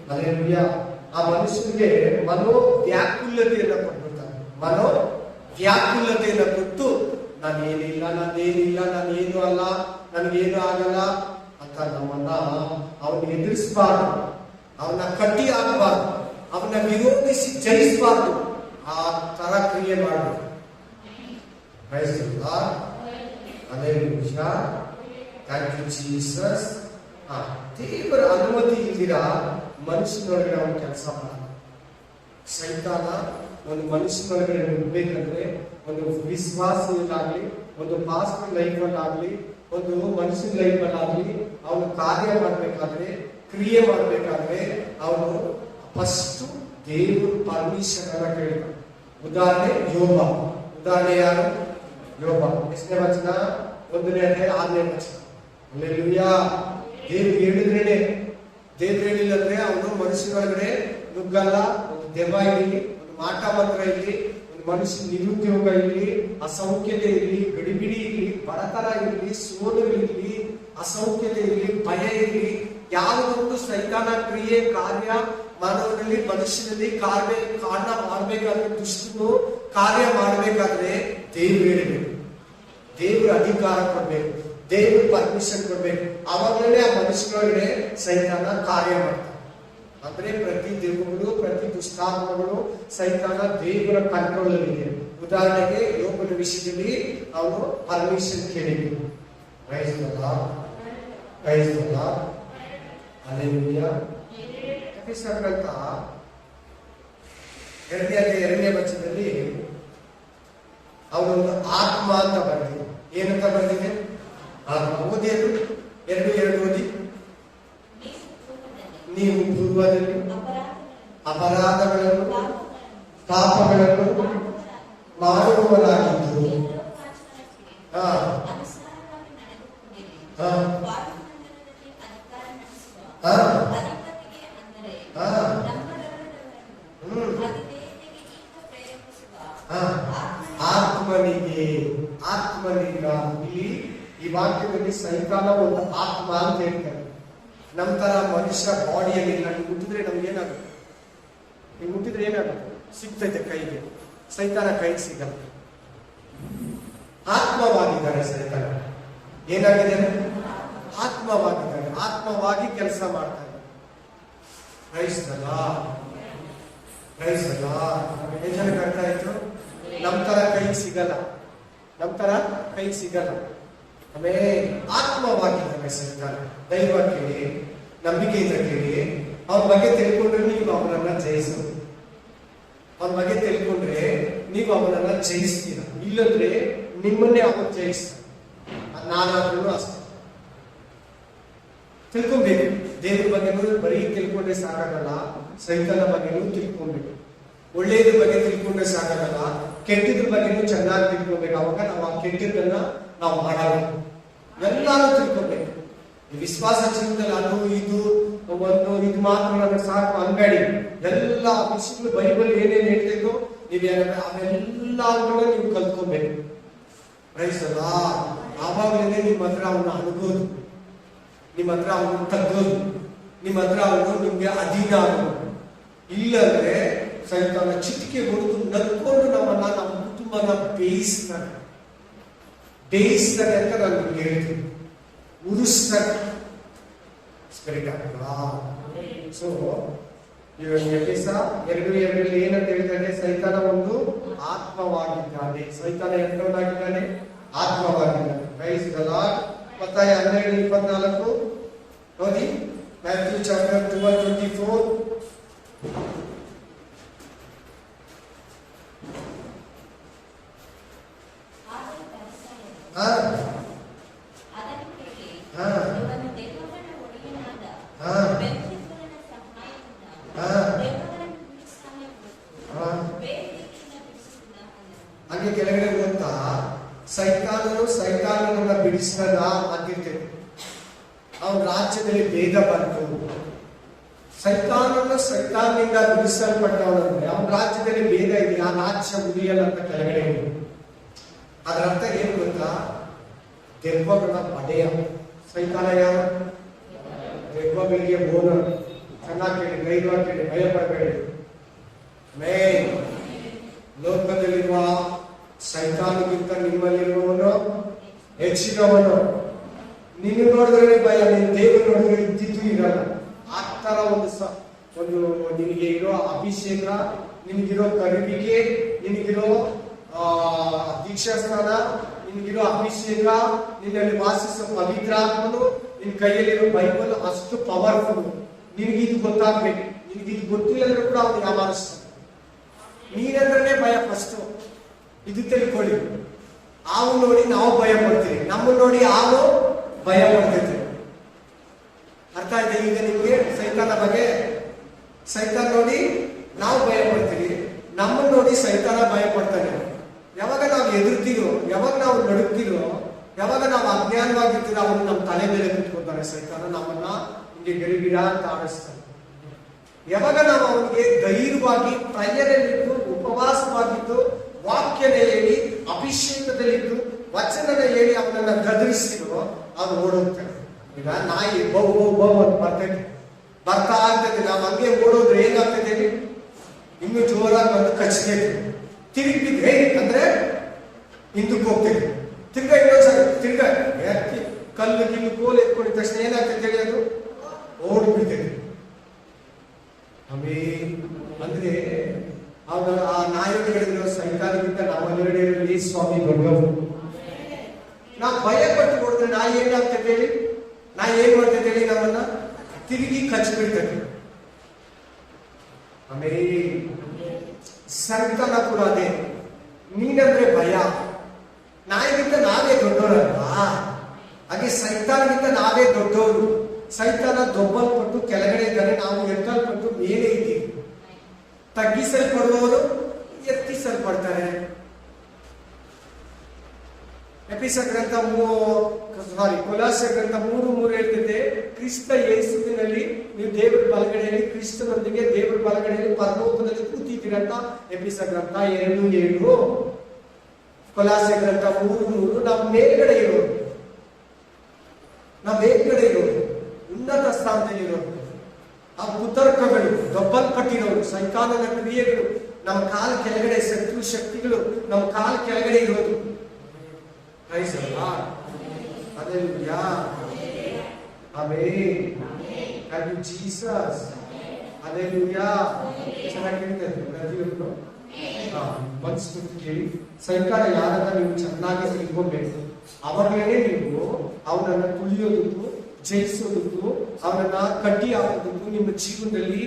ಅಲ್ಲೇಲೂಯಾ ಆ ಮನುಷ್ಯನಿಗೆ ಮನೋವ್ಯಾಕುಲತೆಯನ್ನ ಕೊಟ್ಬಿಡ್ತಾನೆ. ಮನೋವ್ಯಾಕುಲತೆಯನ್ನ ಕೊಟ್ಟು ನಾನೇನಿಲ್ಲ, ನಾನೇನು ಅಲ್ಲ, ನನಗೇನು ಆಗಲ್ಲ ಅಂತ ನಮ್ಮನ್ನ ಅವನ್ನ ಎದುರಿಸಬಾರ್ದು, ಅವನ್ನ ಕಟ್ಟಿ ಹಾಕಬಾರ್ದು, ಅವನ್ನ ವಿರೋಧಿಸಿ ಜಯಿಸಬಾರ್ದು. ಆ ತರ ಕ್ರಿಯೆ ಮಾಡಬೇಕು. Thank you Jesus. ದೇವರ ಅನುಮತಿ ಇಲ್ದಿರ ಮನುಷ್ಯನೊಳಗಡೆ ಅವನು ಕೆಲಸ ಮಾಡಲ್ಲ. ಸೈತಾನ ಒಂದು ಮನುಷ್ಯನೊಳಗಡೆ ನುಗ್ಬೇಕಂದ್ರೆ, ಒಂದು ವಿಶ್ವಾಸದಲ್ಲಾಗ್ಲಿ, ಒಂದು ಪಾಸ್ಟರ್ ಲೈಫಲ್ಲಾಗ್ಲಿ, ಒಂದು ಮನುಷ್ಯನ ಲೈಫಲ್ಲಾಗ್ಲಿ, ಅವನು ಕಾರ್ಯ ಮಾಡ್ಬೇಕಾದ್ರೆ, ಕ್ರಿಯೆ ಮಾಡ್ಬೇಕಾದ್ರೆ ಅವನು ಫಸ್ಟ್ ದೇವರು ಪರ್ಮಿಷನ್ ಅನ್ನ ಕೇಳ್ತಾನೆ. ಉದಾಹರಣೆ ಯೋಬ. ಉದಾಹರಣೆ ಯಾರು? ಯೋಬ. ಎಷ್ಟನೇ ವಚನ? 1ನೇ ಅಧ್ಯಾಯ 6ನೇ ವಚನ. ಅಲ್ಲೇಲೂಯಾ. ದೇವ್ರು ಹೇಳಿದ್ರೇನೆ, ದೇವ್ರು ಹೇಳಿಲ್ಲ ಅಂದ್ರೆ ಅವನು ಮನುಷ್ಯನೊಳಗಡೆ ನುಗ್ಗಲ್ಲ. ಒಂದು ದೆವ್ವ ಇರಲಿ, ಒಂದು ಮಾಟ ಮಂತ್ರ ಇರಲಿ, ಒಂದು ಮನುಷ್ಯ ನಿರುದ್ಯೋಗ ಇರಲಿ, ಅಸೌಖ್ಯತೆ ಇರಲಿ, ಗಡಿಬಿಡಿ ಇರಲಿ, ಬಡತನ ಇರಲಿ, ಸೋಲು ಇರಲಿ, ಅಸೌಖ್ಯತೆ ಇರಲಿ, ಭಯ ಇರಲಿ, ಯಾವುದೊಂದು ಸೈತಾನ ಕ್ರಿಯೆ ಕಾರ್ಯ ಮಾನವನಲ್ಲಿ ಮನುಷ್ಯನಲ್ಲಿ ಕಾರಣ ಮಾಡಬೇಕಾದ್ರೆ, ದುಷ್ಟನು ಕಾರ್ಯ ಮಾಡಬೇಕಾದ್ರೆ ದೇವ್ರು ಹೇಳಬೇಕು, ದೇವ್ರ ಅಧಿಕಾರ ಕೊಡ್ಬೇಕು, ದೇವ್ರ ಪರ್ಮಿಷನ್ ಕೊಡ್ಬೇಕು. ಅವಾಗಲೇ ಆ ಮನುಷ್ಯನೊಳಗಡೆ ಸೈತಾನ ಕಾರ್ಯ ಮಾಡ್ತಾನೆ. ಅಂದ್ರೆ ಪ್ರತಿ ದೆವ್ವಗಳು, ಪ್ರತಿ ದುಷ್ಟಾತ್ಮಗಳು, ಸೈತಾನ ದೇವರ ಕಂಟ್ರೋಲ್ ಅಲ್ಲಿ ಇದೆ. ಉದಾಹರಣೆಗೆ ಯೋಬನ ವಿಷಯದಲ್ಲಿ ಅವನು ಪರ್ಮಿಷನ್ ಕೇಳಿದ್ರು. Praise the Lord, praise the Lord, hallelujah. ಎಫೆಸರಂತ 2ನೇ ವಚನದಲ್ಲಿ ಅವನೊಂದು ಆತ್ಮ ಅಂತ ಬರ್ದಿದೆ. ಏನಂತ ಬರ್ದಿದೆ? ಆತ್ಮ. ಓದಿ ಅದು 2:2 ಓದಿ. ನೀವು ಪೂರ್ವದಲ್ಲಿ ಅಪರಾಧಗಳನ್ನು ಪಾಪಗಳನ್ನು ಮಾಡುವವರಾಗಿದ್ದು ಆತ್ಮನಿಂದ ಇಲ್ಲಿ ಈ ವಾಕ್ಯದಲ್ಲಿ ಸೈತಾನ ಒಂದು ಆತ್ಮ ಅಂತ ಹೇಳ್ತಾರೆ. ನಮ್ಮ ತರ ಮನುಷ್ಯ ಬಾಡಿಯಲ್ಲಿ ನೀವು ಮುಟ್ಟಿದ್ರೆ ನಮ್ಗೆ ಏನಾಗುತ್ತೆ? ನೀವು ಮುಟ್ಟಿದ್ರೆ ಏನಾಗುತ್ತೆ? ಸಿಗ್ತೈತೆ ಕೈಗೆ, ಸೈತಾನ ಕೈಗೆ ಸಿಗಲ್ಲ. ಆತ್ಮವಾಗಿದ್ದಾರೆ ಸೈತಾನ. ಏನಾಗಿದ್ದಾರೆ? ಆತ್ಮವಾಗಿದ್ದಾರೆ. ಆತ್ಮವಾಗಿ ಕೆಲಸ ಮಾಡ್ತಾರೆ. Praise the Lord, praise the lord. ಎಷ್ಟು ಜನಕ್ಕೆ ಅರ್ಥ ಆಯ್ತು? ನಮ್ಮ ತರ ಕೈಗೆ ಸಿಗಲ್ಲ, ನಮ್ಮ ತರ ಕೈಗೆ ಸಿಗಲ್ಲ. ಆಮೇಲೆ ಆತ್ಮವಾಗಿದ್ದಾನೆ ಸೈತಾನ. ದೈವ ಕೇಳಿ, ನಂಬಿಕೆಯಿಂದ ಕೇಳಿ, ಅವನ ಬಗ್ಗೆ ತಿಳ್ಕೊಂಡ್ರೆ ನೀವು ಅವನನ್ನ ಜಯಿಸೋದು. ಅವನ ಬಗ್ಗೆ ತಿಳ್ಕೊಂಡ್ರೆ ನೀವು ಅವನನ್ನ ಜಯಿಸ್ತೀರ. ಇಲ್ಲಂದ್ರೆ ನಿಮ್ಮನ್ನೇ ಅವನು ಜಯಿಸ್ತಾನೆ. ನಾನಾದ್ರೂ ಅಷ್ಟೇ. ತಿಳ್ಕೊಬೇಕು. ದೇವ್ರ ಬಗ್ಗೆನೂ ಬರೀ ತಿಳ್ಕೊಂಡ್ರೆ ಸಾಕಾಗಲ್ಲ, ಸೈತಾನ ಬಗ್ಗೆನೂ ತಿಳ್ಕೊಬೇಕು. ಒಳ್ಳೇದ್ರ ಬಗ್ಗೆ ತಿಳ್ಕೊಂಡ್ರೆ ಸಾಕಾಗಲ್ಲ, ಕೆಟ್ಟದ್ರ ಬಗ್ಗೆನೂ ಚೆನ್ನಾಗಿ ತಿಳ್ಕೊಬೇಕು. ಅವಾಗ ನಾವು ಆ ಕೆಟ್ಟದನ್ನ ನಾವು ಮಾಡಲ್ಲ. ಎಲ್ಲಾನು ತಿಳ್ಕೊಬೇಕು. ವಿಶ್ವಾಸ ಜೀವನದಲ್ಲಿ ಅದು ಇದು ಇದು ಮಾತ್ರ ನನಗೆ ಸಾಕು ಅನ್ಬೇಡಿ. ಎಲ್ಲ ವಿಷಯಗಳು ಬೈಬಲ್ ಏನೇನು ಹೇಳ್ತಿದ್ರು ಅವೆಲ್ಲರೂ ನೀವು ಕಲ್ತ್ಕೊಬೇಕು. Praise the lord. ಆವಾಗಲೇ ನಿಮ್ಮ ಹತ್ರ ಅವನ್ನ ಅನುಭೋದು, ನಿಮ್ಮ ಹತ್ರ ಅವನು ತಗ್ಗೋದು, ನಿಮ್ಮ ಹತ್ರ ಅವನು ನಿಮ್ಗೆ ಅಧೀನ ಆಗೋದು. ಇಲ್ಲಂದ್ರೆ ಸೈತಾನ ಚಿಟಿಕೆ ಹೊಡೆದು ನಕ್ಕೊಂಡು ನಮ್ಮ ಕುಟುಂಬನ ಬೇಯಿಸ್ತಾನೆ ಅಂತ ನಾನು ನಿಮ್ಗೆ ಹೇಳ್ತೀನಿ. ಉರಿಸ್ತಾನೆ ಸ್ಪಿರಿಟ್ ಆಫ್ ಗಾಡ್. ಸೊ ಎಫೆಸ 2:2 ಏನಂತ ಹೇಳ್ತಾನೆ? ಸೈತಾನ ಒಂದು ಆತ್ಮವಾಗಿದ್ದಾನೆ. ಸೈತಾನ ಎಂತವನಾಗಿದ್ದಾನೆ? ಆತ್ಮವಾಗಿದ್ದಾನೆ. ಪ್ರೈಸ್ ದ ಲಾರ್ಡ್. ಮತ್ತಾಯ 12:24 ನೋಡಿ. Matthew chapter 12:24. ಹಂಗೆ ಕೆಳಗಡೆ ಓದ್ತಾ ಸೈತಾನನನ್ನ ಬಿಡಿಸಿದ ಅಂತಿರ್ತೇವೆ. ಅವನ ರಾಜ್ಯದಲ್ಲಿ ಭೇದ ಬಂತು. ಸೈತಾನನಿಂದ ಬಿಡಿಸಲ್ಪಟ್ಟವನಂದ್ರೆ ಅವನ ರಾಜ್ಯದಲ್ಲಿ ಭೇದ ಇದೆ. ಆ ರಾಜ್ಯ ಉಳಿಯಲ್ಲ ಅಂತ ಕೆಳಗಡೆ ಇದೆ. ಅದರ ಅರ್ಥ ಏನು ಗೊತ್ತಾ? ದೆವ್ವಗಳ ಪಡೆಯ. ಸೈತಾನ ಯಾರು? ದೆವ್ವಗಳಿಗೆ ಓನರ್. ಚೆನ್ನಾಗಿ ಕೇಳಿ, ಧೈರ್ಯವಾಗಿ ಕೇಳಿ, ಭಯ ಪಡಬೇಡಿ. ಲೋಕದಲ್ಲಿರುವ ಸೈತಾನಕ್ಕಿಂತ ನಿಮ್ಮಲ್ಲಿರುವವನು ಹೆಚ್ಚಿನವನು. ನೀನು ನೋಡಿದ್ರೆ ಭಯ, ನೀನು ದೇವರು ನೋಡಿದ್ರೆ ಇದ್ದಿದ್ದು ಇರಲ್ಲ. ಆ ತರ ಒಂದು ನಿನಗೆ ಇರೋ ಅಭಿಷೇಕ, ನಿನಗಿರೋ ಕರುವಿಗೆ, ನಿನಗಿರೋ ದೀಕ್ಷಾಸ್ಥಾನ, ನಿನಗಿರೋ ಅಭಿಷೇಕ, ನಿನ್ನಲ್ಲಿ ವಾಸಿಸೋ ಪವಿತ್ರಾತ್ಮನು, ನಿನ್ ಕೈಯಲ್ಲಿರೋ ಬೈಬಲ್ ಅಷ್ಟು ಪವರ್ಫುಲ್. ನಿನಗಿದು ಗೊತ್ತಾಗ್ಬೇಕು. ನಿನಗಿದು ಗೊತ್ತಿಲ್ಲ ಅಂದ್ರೆ ಕೂಡ ಅವನು ಯಾಮಾರಿಸ್ತಾನೆ. ನೀನಂದ್ರೆ ಭಯ ಫಸ್ಟ್. ಇದು ತಿಳ್ಕೊಳ್ಳಿ. ಹಾವು ನೋಡಿ ನಾವು ಭಯ ಪಡ್ತೀವಿ, ನಮ್ಮನ್ನು ನೋಡಿ ಹಾವು ಭಯ ಪಡ್ತೈತೆ. ಅರ್ಥ ಆಯ್ತಾ ಈಗ ನಿಮ್ಗೆ ಸೈತಾನ ಬಗ್ಗೆ? ಸೈತಾನ ನೋಡಿ ನಾವು ಭಯ ಪಡ್ತೀವಿ, ನಮ್ಮನ್ನು ನೋಡಿ ಸೈತಾನ ಭಯ ಪಡ್ತಾನೆ. ಯಾವಾಗ ನಾವು ಎದುರ್ತೀರೋ, ಯಾವಾಗ ನಾವು ನಡುಗ್ತೀರೋ, ಯಾವಾಗ ನಾವು ಅಜ್ಞಾನವಾಗಿರ್ತೀರೋ ಅವನು ನಮ್ಮ ತಲೆ ಮೇಲೆ ಕುತ್ಕೊತಾನೆ ಸೈತಾನ. ನಮ್ಮನ್ನ ಹಿಂಗೆ ಗಿರಿಗಿರ ಅಂತ ಆಡಿಸ್ತಾನೆ. ಯಾವಾಗ ನಾವು ಅವನಿಗೆ ಧೈರ್ಯವಾಗಿ ಪ್ರಯರಲ್ಲಿದ್ದು ಉಪವಾಸವಾಗಿದ್ದು ವಾಕ್ಯನ ಹೇಳಿ ಅಭಿಷೇಕದಲ್ಲಿದ್ದು ವಚನನ ಹೇಳಿ ಅವನನ್ನ ಗದರಿಸಿರೋ ಅವನು ಓಡೋಗ್ತಾನೆ. ಈಗ ನಾಯಿ ಬೌ ಬೌ ಬೌ ಅಂತ ಬರ್ತೈತೆ, ಬರ್ತಾ ಇರ್ತದೆ. ನಾವು ಹಂಗೆ ಓಡೋದ್ರೆ ಏನಾಗ್ತದೆ, ಇನ್ನು ಜೋರಾಗಿ ಬಂದು ಕಚ್ತೈತೆ. ತಿರುಗಿದ್ರೆ ಅಂದ್ರೆ ಹಿಂದಕ್ಕೆ ಹೋಗ್ತೈತೆ. ತಿರ್ಗಾ ಇನ್ನೊಂದ್ಸರಿ ತಿರ್ಗಾ ಕಲ್ಲು ಗಿಲ್ಲು ಕೋಲು ಎತ್ಕೊಂಡಿದ ತಕ್ಷಣ ಏನಾಗ್ತದೆ ಹೇಳಿ ಅದು ಓಡ್ಬಿಡ್ತೈತೆ. ಅಂದ್ರೆ ಆಗ ಆ ನಾಯಕಗಳಿರೋ ಸೈತಾನಗಿಂತ ನಮ್ಮೊಳಗಡೆ ಇರಲಿ ಸ್ವಾಮಿ ದೊಡ್ಡವರು. ನಾವು ಭಯ ಪಟ್ಟು ನೋಡಿದ್ರೆ ನಾಯಿ ಏನಾಗ್ತದೆ ಹೇಳಿ, ನಾಯಿ ಏನ್ ಮಾಡ್ತದೆ ಹೇಳಿ, ನಮ್ಮನ್ನ ತಿರುಗಿ ಕಚ್ಬಿಡ್ತದೆ. ಆಮೇಲೆ ಸೈತಾನ ಕೂಡ ಅದೇ, ನೀನಂದ್ರೆ ಭಯ. ನಾಯಿಗಿಂತ ನಾವೇ ದೊಡ್ಡವರಲ್ವಾ, ಹಾಗೆ ಸೈತಾನಗಿಂತ ನಾವೇ ದೊಡ್ಡವರು. ಸೈತಾನ ದೊಬ್ಬಲ್ಪಟ್ಟು ಕೆಳಗಡೆ ಇದ್ದಾರೆ, ನಾವು ಎತ್ತಲ್ಪಟ್ಟು ಮೇಲೆ ಇದ್ದೀವಿ. ತಗ್ಗಿಸಲ್ಪಡುವವರು ಎತ್ತಿಸಲ್ಪಡ್ತಾರೆ. ಎಫೆಸದ ಗ್ರಂಥ ಕೊಲೋಸ್ಯ ಗ್ರಂಥ 3:3 ಹೇಳ್ತಿದೆ, ಕ್ರಿಸ್ತ ಯೇಸುವಿನಲ್ಲಿ ನೀವು ದೇವರ ಬಲಗಡೆಯಲ್ಲಿ, ಕ್ರಿಸ್ತನೊಂದಿಗೆ ದೇವರ ಬಲಗಡೆಯಲ್ಲಿ ಪರಲೋಕದಲ್ಲಿ ಕೂತಿದ್ದೀರಂತ. ಎಫೆಸದ ಗ್ರಂಥ 2:7. ಕೊಲೋಸ್ಯ ಗ್ರಂಥ 3:3. ನಾವು ಮೇಲ್ಗಡೆ ಇರೋದು, ನಾವು ಮೇಲ್ಗಡೆ ಇರೋದು, ಉನ್ನತ ಸ್ಥಾನದಲ್ಲಿರೋದು. ಆ ಕುತರ್ಕಗಳು ದೊಬ್ಬಲ್ಪಟ್ಟಿರೋರು, ಸೈತಾನನ ಕ್ರಿಯೆಗಳು ನಮ್ಮ ಕಾಲ ಕೆಳಗಡೆ, ಶತ್ರು ಶಕ್ತಿಗಳು ನಮ್ಮ ಕಾಲ ಕೆಳಗಡೆ ಇರೋದು. ಕೇಳಿ ಸೈತಾನ ಯಾರನ್ನ ನೀವು ಚೆನ್ನಾಗಿ ತಿಳ್ಕೊಬೇಕು, ಅವಾಗಲೇ ನೀವು ಅವನನ್ನ ತುಳಿಯೋದಕ್ಕೂ ಜಯಿಸೋದಕ್ಕೂ ಅವನನ್ನ ಕಟ್ಟಿ ಹಾಕೋದಕ್ಕೂ ನಿಮ್ಮ ಜೀವನದಲ್ಲಿ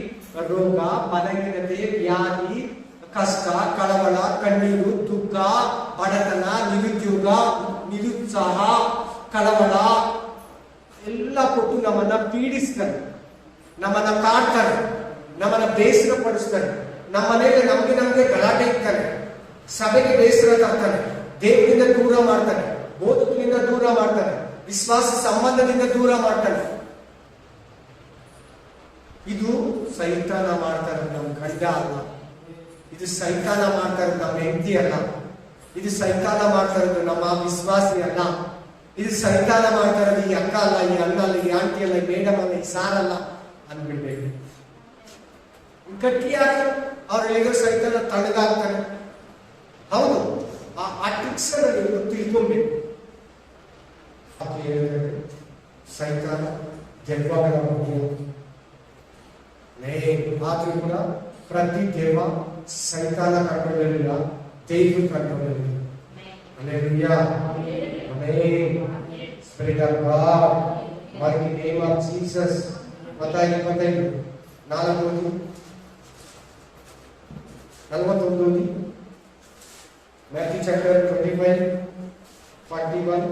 ರೋಗ, ಬಲಹೀನತೆ, ವ್ಯಾಧಿ, ಕಷ್ಟ, ಕಳವಳ, ಕಣ್ಣೀರು, ದುಃಖ, ಬಡತನ, ನಿರುದ್ಯೋಗ, ನಿರುತ್ಸಾಹ, ಕಳವಳ ಎಲ್ಲ ಕೊಟ್ಟು ನಮ್ಮನ್ನ ಪೀಡಿಸ್ತಾರೆ, ನಮ್ಮನ್ನ ಕಾಡ್ತಾರೆ, ನಮ್ಮನ್ನ ಬೇಸರ ಪಡಿಸ್ತಾರೆ. ನಮ್ಮ ಮನೆಯಲ್ಲಿ ನಮ್ಗೆ ಗಲಾಟೆ ಇರ್ತಾರೆ, ಸಭೆಗೆ ಬೇಸರ ತರ್ತಾನೆ, ದೇವರಿಂದ ದೂರ ಮಾಡ್ತಾನೆ, ಬೋಧಕರಿಂದ ದೂರ ಮಾಡ್ತಾನೆ, ವಿಶ್ವಾಸ ಸಂಬಂಧದಿಂದ ದೂರ ಮಾಡ್ತಾನೆ. ಇದು ಸೈತಾನ ಮಾಡ್ತಾರೆ, ನಮ್ಮ ಗಂಡ ಅಲ್ಲ. ಇದು ಸೈತಾನ ಮಾಡ್ತಾ ಇರೋದು ನಮ್ಮ ಹೆಂಡತಿ ಅಲ್ಲ. ಇದು ಸೈತಾನ ಮಾಡ್ತಾ ಇರೋದು ನಮ್ಮ ವಿಶ್ವಾಸಿ ಅಲ್ಲ. ಇದು ಸೈತಾನ ಮಾಡ್ತಾ ಇರೋದು ಈ ಅಕ್ಕ ಅಲ್ಲ, ಈ ಅಣ್ಣ ಅಲ್ಲ, ಈ ಆಂಟಿ ಅಲ್ಲ, ಈ ಮೇಡಮ್ ಅಲ್ಲ, ಈ ಸಾರಲ್ಲ ಅಂದ್ಬಿಡ್ಬೇಕು. ಗಟ್ಟಿಯಾಗಿ ಅವ್ರಿಗೆ ಸೈತಾನ ತಣ್ಣಗಾಗ್ತಾನೆ. ಹೌದು, ಆ ಟ್ರಿಕ್ಸ್ ನೀವು ತಿಳ್ಕೊಬೇಕು. ಸೈತಾನ ದೆವ್ವಗಳ ಬಗ್ಗೆ ಆದ್ರೂ ಕೂಡ ಪ್ರತಿ ದೆವ್ವ ಸೈತಾನ ಕಂಟ್ರೋಲಲ್ಲಿಲ್ಲ, ದೇವ್ರ ಕಂಟ್ರೋಲಲ್ಲಿ. Hallelujah. Amen. Spirit of God, mighty name of Jesus. Matthew 25:41. Matthew chapter 25:41.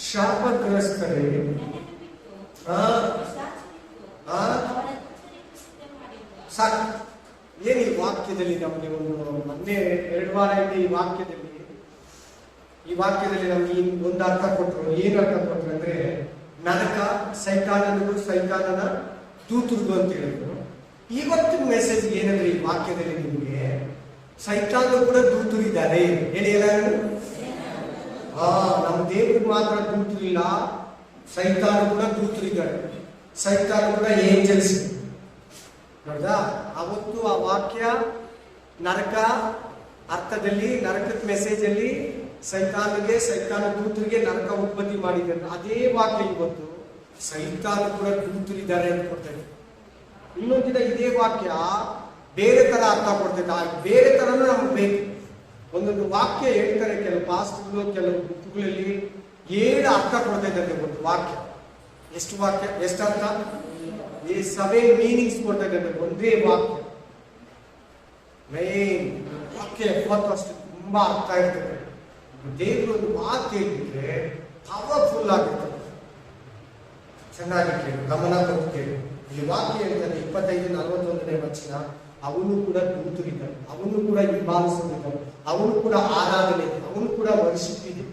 ಶಾಪಗ್ರಸ್ತರೇ ಸಾಕು. ಏನು ಈ ವಾಕ್ಯದಲ್ಲಿ ನಮಗೆ ಮೊನ್ನೆ 2 ವಾರ ಈ ವಾಕ್ಯದಲ್ಲಿ ನಮ್ಗೆ ಒಂದು ಅರ್ಥ ಕೊಟ್ಟರು. ಏನು ಅರ್ಥ ಕೊಟ್ಟರು ಅಂದ್ರೆ, ನರಕ ಸೈತಾನನಿಗೂ ಸೈತಾನನ ದೂತರಿಗೂ ಅಂತ ಹೇಳಿದ್ರು. ಇವತ್ತಿನ ಮೆಸೇಜ್ ಏನಂದ್ರೆ, ಈ ವಾಕ್ಯದಲ್ಲಿ ನಿಮಗೆ ಸೈತಾನ ಕೂಡ ದೂತರಿದ್ದಾರೆ ಹೇಳಿ. ಎಲ್ಲರೂ ನಮ್ಮ ದೇವ್ರಿಗೆ ಮಾತ್ರ ದೂತರಿಲ್ಲ, ಸೈತಾನ ಕೂಡ ದೂತರಿದ್ದಾರೆ. ಸೈತಾನ ಕೂಡ ಏಂಜಲ್ಸ್. ನೋಡ್ದಾ, ಅವತ್ತು ಆ ವಾಕ್ಯ ನರಕ ಅರ್ಥದಲ್ಲಿ, ನರಕದ ಮೆಸೇಜ್ ಅಲ್ಲಿ ಸೈತಾನಿಗೆ, ಸೈತಾನ ದೂತರಿಗೆ ನರಕ ಉತ್ಪತ್ತಿ ಮಾಡಿದ್ದಾರೆ. ಅದೇ ವಾಕ್ಯ ಇವತ್ತು ಸೈತಾನ ಕೂಡ ದೂತರಿದ್ದಾರೆ ಅಂತ ಕೊಡ್ತಾರೆ. ಇನ್ನೊಂದು ದಿನ ಇದೇ ವಾಕ್ಯ ಬೇರೆ ತರ ಅರ್ಥ ಕೊಡ್ತೈತೆ. ಆ ಬೇರೆ ತರನು ನಮ್ಗೆ ಬೇಕು. ಒಂದೊಂದು ವಾಕ್ಯ ಹೇಳ್ತಾರೆ, ಕೆಲವು ಪಾಸ್ಟ್ಗಳು, ಕೆಲವು ಬುಕ್ಗಳಲ್ಲಿ 7 ಅರ್ಥ ಕೊಡ್ತಾ ಇದ್ದಾರೆ ಒಂದು ವಾಕ್ಯ. ಎಷ್ಟು ವಾಕ್ಯ, ಎಷ್ಟು ಅರ್ಥ, 7 ಮೀನಿಂಗ್ಸ್ ಕೊಡ್ತಾ ಇದ್ದಾರೆ ಒಂದೇ ವಾಕ್ಯ. ಮೇನ್ ವಾಕ್ಯ 70 ತುಂಬಾ ಅರ್ಥ ಇರ್ತದೆ. ದೇವರು ಒಂದು ಮಾತು ಹೇಳಿದ್ರೆ ಪವರ್ಫುಲ್ ಆಗಿರ್ತದೆ. ಚೆನ್ನಾಗಿ ಕೇಳಿ, ಗಮನ ಕೊಟ್ಟು ಕೇಳಿ. ಈ ವಾಕ್ಯ ಹೇಳ್ತಾರೆ 25:41 ವಚನ. ಅವನು ಕೂಡ ದೂತರಿದ್ದಾನೆ, ಅವನು ಕೂಡ ಹಿಂಬಾಲಿಸೋದಿದ್ದಾನೆ, ಅವನು ಕೂಡ ಆರಾಧನೆ ಇದೆ, ಅವನು ಕೂಡ ವರ್ಷಿಪ್ ಇದೆ.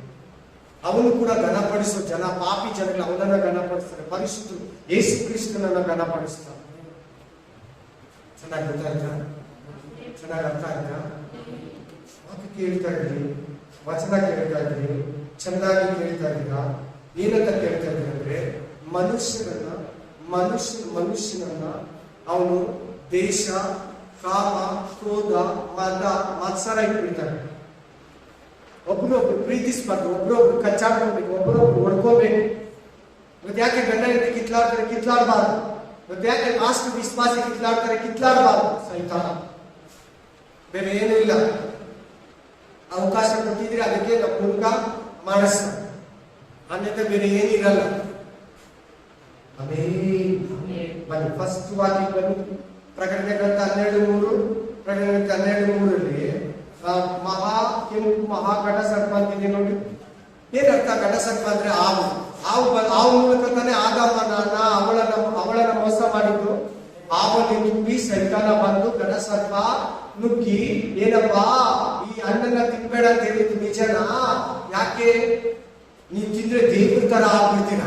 ಅವನು ಕೂಡ ಘನಪಡಿಸೋ ಜನ, ಪಾಪಿ ಜನಗಳು ಅವನನ್ನ ಘನಪಡಿಸ್ತಾರೆ, ಪರಿಶುದ್ಧರು ಯೇಸು ಕ್ರಿಸ್ತನನ್ನ ಘನಪಡಿಸ್ತಾರೆ. ಚೆನ್ನಾಗಿ ಗೊತ್ತಾಯ್ತಾ? ಚೆನ್ನಾಗಿ ಅರ್ಥ ಆಯ್ತಾ? ಮಾತು ಕೇಳ್ತಾ ಇದ್ರಿ, ವಚನ ಕೇಳ್ತಾ ಇದ್ರಿ, ಚೆನ್ನಾಗಿ ಕೇಳ್ತಾ ಇದ್ದೀರಾ? ಏನಂತ ಕೇಳ್ತಾ ಇದ್ರಿ ಅಂದ್ರೆ, ಮನುಷ್ಯನನ್ನ ಅವನು ದೇಶ, ಕಾಮ, ಕ್ರೋಧ, ಮದ, ಮತ್ಸರ ಇಟ್ಬಿಡ್ತಾನೆ. ಒಬ್ರೊಬ್ರು ಪ್ರೀತಿಸ್ಬಾರ್ದು, ಒಬ್ರೊಬ್ರು ಕಚ್ಚಾಡ್ಕೋಬೇಕು, ಒಬ್ರೊಬ್ರು ಹೊಡ್ಕೋಬೇಕು. ಇವತ್ತು ಯಾಕೆ ಗಂಡ ಹೆಂಡತಿ ಕಿತ್ಲಾಡಬಾರ್ದು? ಇವತ್ತು ಯಾಕೆ ಮಾಸ್ಟರ್ ವಿಶ್ವಾಸಿ ಕಿತ್ಲಾಡಬಾರ್ದು? ಸೈತಾನ, ಬೇರೆ ಏನೂ ಇಲ್ಲ. ಅವಕಾಶ ಕೊಟ್ಟಿದ್ರೆ ಅದಕ್ಕೆ ನಮ್ಮ ಮೂಲಕ ಮಾಡಿಸ್ತಾರೆ, ಅನ್ಯತೆ ಬೇರೆ ಏನಿರಲ್ಲ. ಬನ್ನಿ ಫಸ್ಟ್ ವಾಕ್ಯ ಬನ್ನಿ. ಪ್ರಕಟಣೆ ಗ್ರಂಥ 12:3. ಪ್ರಕಟಣೆ ಗ್ರಂಥ 12:3 ಮಹಾ ಘಟ ಸರ್ಪ ಅಂತಿದೆ ನೋಡಿ. ಏನರ್ಥ ಘಟ ಸರ್ಪ ಅಂದ್ರೆ? ಹಾವು ಮೂಲಕ ತಾನೇ ಆದಾಮನ ಅವಳನ್ನ ಮೋಸ ಮಾಡಿದ್ದು. ಹಾವಲ್ಲಿ ನುಗ್ಗಿ ಸೈತಾನ ಬಂದು ಘಟ ಸರ್ಪ ನುಗ್ಗಿ, ಏನಪ್ಪಾ ಈ ಹಣ್ಣನ್ನ ತಿನ್ಬೇಡ ಅಂತ ಹೇಳಿದ್ದು ನಿಜನಾ? ಯಾಕೆ ನೀವು ತಿಂದ್ರೆ ದೇವ್ರ ತರ ಆಗ್ಬಿಡ್ತೀರ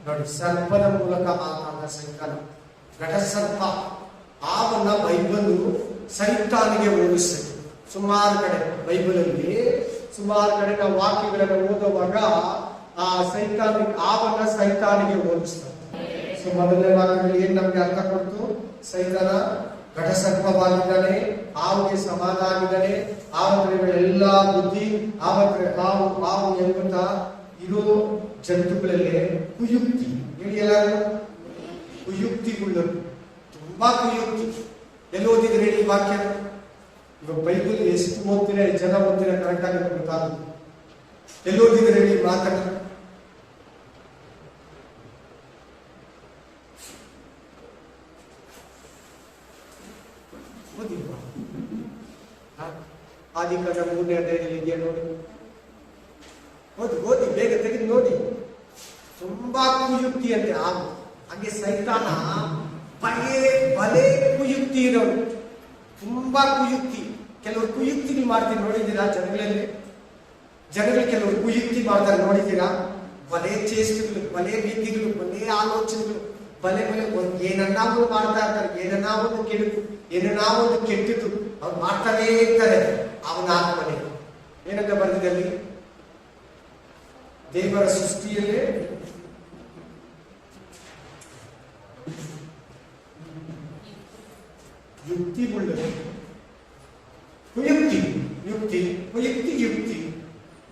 ನೋಡಿ. ಸರ್ಪದ ಮೂಲಕ ಮಾತಾಡ ಸೈತಾನ, ಘಟ ಸರ್ಪ. ಹಾವನ್ನ ಬೈಬಲ್ ಸೈತಾನಿಗೆ ಹೋಲಿಸ್ತದೆ. ಸುಮಾರು ಕಡೆ ಬೈಬಲಲ್ಲಿ ಸುಮಾರು ಕಡೆ ನಾವು ವಾಕ್ಯಗಳನ್ನು ಓದುವಾಗ ಆ ಹಾವನ್ನ ಸೈತಾನಿಗೆ ಹೋಲಿಸ್ತಾರೆ. ಸೊ ಮೊದಲನೇ ವಾಕ್ಯದಲ್ಲಿ ಏನ್ ನಮ್ಗೆ ಅರ್ಥ ಕೊಡ್ತು? ಸೈತಾನ ಘಟ ಸರ್ಪವಾಗಿದ್ದಾನೆ, ಹಾವಿಗೆ ಸಮಾನ ಆಗಿದ್ದಾನೆ. ಹಾವುಗಳೆಲ್ಲ ಬುದ್ಧಿ, ಹಾವು ಎಂಬಂತ ಇರೋ ಜಂತುಗಳಲ್ಲಿ ಕುಯುಕ್ತಿ ಹೇಳಿ, ಎಲ್ಲರೂ ಕುಯುಕ್ತಿಗುಳ್ಳರು, ತುಂಬಾ ಕುಯುಕ್ತಿ. ಎಲ್ಲಿ ಓದಿದ್ರೆ ಹೇಳಿ ವಾಕ್ಯ? ಇವಾಗ ಬೈಬಲ್ ಎಷ್ಟು ಓದ್ತೀರಾ, ಜನ ಓದ್ತೀರಾ ಕರೆಕ್ಟ್ ಆಗಿ ಗೊತ್ತಾಗುತ್ತೆ. ಎಲ್ಲಿ ಓದಿದ್ರೆ ಹೇಳಿ ಮಾತನ್ನ? ಓದಿಲ್ವಾ? ಆದಿಕಾಂಡ 3ನೇ ಅಧ್ಯಾಯದಲ್ಲಿ ಇದೆಯಾ ನೋಡಿ. ಓದಿ ಬೇಗ ತೆಗೆದು ನೋಡಿ. ತುಂಬಾ ಕುಯುಕ್ತಿ ಅಂತೆ ಹಾವು. ಹಾಗೆ ಸೈತಾನ ಬಲೆ ಕುಯುಕ್ತಿ ಇರೋರು, ತುಂಬಾ ಕುಯುಕ್ತಿ. ಕೆಲವರು ಕುಯುಕ್ತಿ ಮಾಡ್ತೀವಿ ನೋಡಿದ್ದೀರಾ? ಜನಗಳು ಕೆಲವರು ಕುಯುಕ್ತಿ ಮಾಡ್ತಾರೆ ನೋಡಿದ್ದೀರಾ? ಬಲೆ ಚೇಷ್ಟೆಗಳು, ಬಲೆ ರೀತಿಗಳು, ಬಲೆ ಆಲೋಚನೆಗಳು, ಬಲೆ ಏನನ್ನಾದ್ರು ಮಾಡ್ತಾ ಇರ್ತಾರೆ. ಏನನ್ನ ಒಂದು ಕೆಟ್ಟಿದ್ದು ಅವ್ರು ಮಾಡ್ತಾನೇ ಇರ್ತಾರೆ. ಅವನ ಆತ್ಮನೆ ಏನಂತ ಬಂದಿದೆ ಅಲ್ಲಿ? ದೇವರ ಸೃಷ್ಟಿಯಲ್ಲೇ ಯುಕ್ತಿಗುಳ್ಳದು.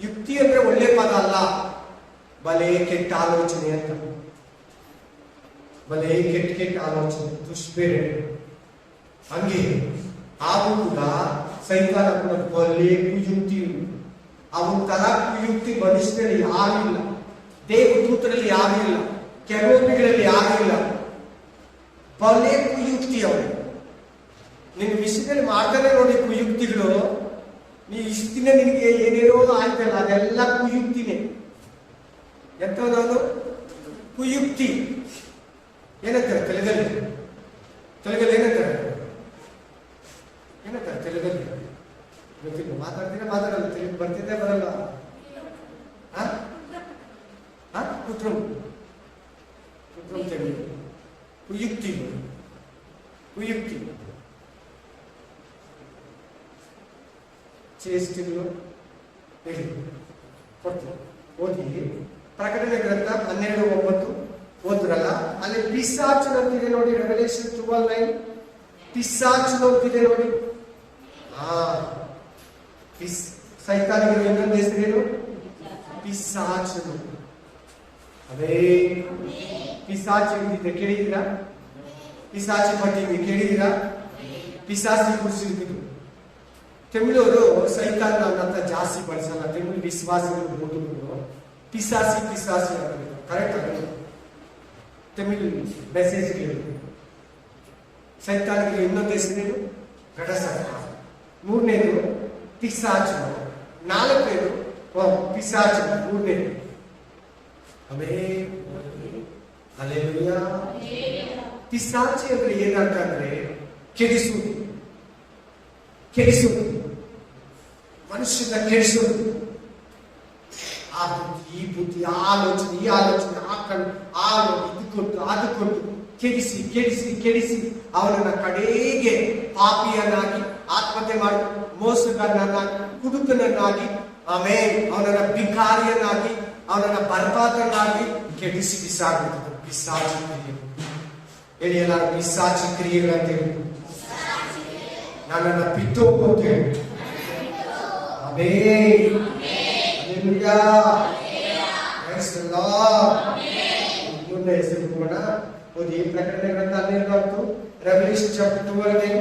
ಯುಕ್ತಿ ಅಂದ್ರೆ ಒಳ್ಳೆ ಪದ ಅಲ್ಲ, ಬಲೆ ಕೆಟ್ಟ ಆಲೋಚನೆ ಅಂತ. ಬಲೆ ಕೆಟ್ಟ ಆಲೋಚನೆ, ದುಷ್ಪೇರಣೆ. ಹಂಗೆ ಹಾಗೂ ಕೂಡ ಸೈತಾನ ಕೂಡ ಬಲೆ ಕುಯುಕ್ತಿ. ಅವನ ತರ ಕುಯುಕ್ತಿ ಮನುಷ್ಯರಲ್ಲಿ ಯಾರೂ ಇಲ್ಲ, ದೇವದೂತರಲ್ಲಿ ಯಾರೂ ಇಲ್ಲ, ಕೆರೋಬಿಗಳಲ್ಲಿ ಯಾರೂ ಇಲ್ಲ. ಬಲೆ ಕುಯುಕ್ತಿ ಅವರು. ನಿನ್ನ ವಿಷಯದಲ್ಲಿ ಮಾಡ್ತಾನೆ ನೋಡಿ ಕುಯುಕ್ತಿಗಳು. ನೀ ಇಷ್ಟು ದಿನ ನಿನಗೆ ಏನೇನೋ ಆಯ್ತಲ್ಲ, ಅದೆಲ್ಲ ಕುಯುಕ್ತಿನೇ. ಎಂಥದ್ದು ಕುಯುಕ್ತಿ? ಏನಂತಾರೆ ತೆಲುಗಲ್ಲಿ ಏನಂತಾರೆ ತೆಲುಗಲ್ಲಿ? ಗೊತ್ತಿಲ್ಲ. ಮಾತಾಡಲ್ಲ. ತೆಲುಗು ಬರ್ತಿದ್ದೆ ಬರಲ್ಲ. ಕುಟ್ರಂ ತೆಲುಗು. ಕುಯುಕ್ತಿ ಚೇಷ್ಟೆಗಳು ಹೇಳಿ ಕೊಡ್ತೀವಿ. ಓದಿ ಪ್ರಕಟಣೆ ಗ್ರಂಥ 12:9 ಓದ್ರಲ್ಲ, ಅಲ್ಲಿ ಪಿಶಾಚು ಅಂತಿದೆ ನೋಡಿ. ರೆವಲ್ಯೂಷನ್ 12:9 ಪಿಶಾಚು ಅಂತಿದೆ ನೋಡಿ. ಸೈತಾನಿಗೆ ಇನ್ನೊಂದು ಹೆಸರೇನು? ಪಿಶಾಚರು. ಅದೇ ಪಿಶಾಚು ಇದೆ, ಕೇಳಿದ್ದೀರಾ? ಪಿಶಾಚಿ ಪಟ್ಟಿ ಕೇಳಿದ್ದೀರಾ? ಪಿಶಾಚಿ ಕುರಿಸಿರ್ತಿದ್ರು. ತಮಿಳವರು ಸೈತಾನ್ ಅಂತ ಜಾಸ್ತಿ ಬಳಸಲ್ಲ. ತಮಿಳು ವಿಶ್ವಾಸಿಗಳು ಓದುಗಳು ಪಿಶಾಚಿ ಕರೆಕ್ಟ್ ಆಗ ತಮಿಳು ಮೆಸೇಜ್ ಕೇಳಿದ್ರು. ಸೈತಾನಿಗೆ ಇನ್ನೊಂದು ಹೆಸರೇನು? ಘಟ ಸರ್ಪ. 3ನೇದು ಪಿಶಾಚು. 4ನೇದು ಪಿಶಾಚು. 3ನೇದು ಹಲ್ಲೆಲೂಯಾ. ಪಿಶಾಚಿ ಅಂದ್ರೆ ಏನಂತ ಅಂದ್ರೆ ಕೆಡಿಸುವುದು, ಮನುಷ್ಯನ ಕೆಡಿಸುವುದು. ಆ ಬುದ್ಧಿ ಈ ಬುದ್ಧಿ, ಆ ಆಲೋಚನೆ ಈ ಆಲೋಚನೆ, ಆ ಕಣ್ಣು ಇದು ಕೊಟ್ಟು ಅದು ಕೊಟ್ಟು ಕೆಡಿಸಿ ಕೆಡಿಸಿ ಕೆಡಿಸಿ ಅವನನ್ನ ಕಡೆಗೆ ಪಾಪಿಯನ್ನಾಗಿ, ಆತ್ಮಹತ್ಯೆ ಮಾಡಿ ಮೋಸಗಾರನನ್ನಾಗಿ, ಕುಡುಕನನ್ನಾಗಿ, ಆಮೇಲೆ ಅವನನ್ನ ಭಿಕಾರಿಯನ್ನಾಗಿ, ಅವನನ್ನ ಬರ್ಬಾದನ್ನಾಗಿ ಕೆಡಿಸಿ ಬಿಸಾಡುತ್ತದೆ ಪಿಶಾಚಿ ಕ್ರಿಯೆ. ಹೇಳಿ ಎಲ್ಲರೂ ಪಿಶಾಚಿ ಕ್ರಿಯೆಗಳಂತ ಹೇಳಿ. ನನ್ನನ್ನು ಬಿಟ್ಟು ಅಂತ ಹೇಳಿ. Amen. Hallelujah. Praise the lord. ಮುಂದೆ ಹೆಸರು ಹೋಗೋಣ. ಓದಿ ಪ್ರಕಟಣೆ ಗ್ರಂಥ 12 ರೆವಲ್ಯೂಷನ್ ಚಾಪ್ಟರ್ 12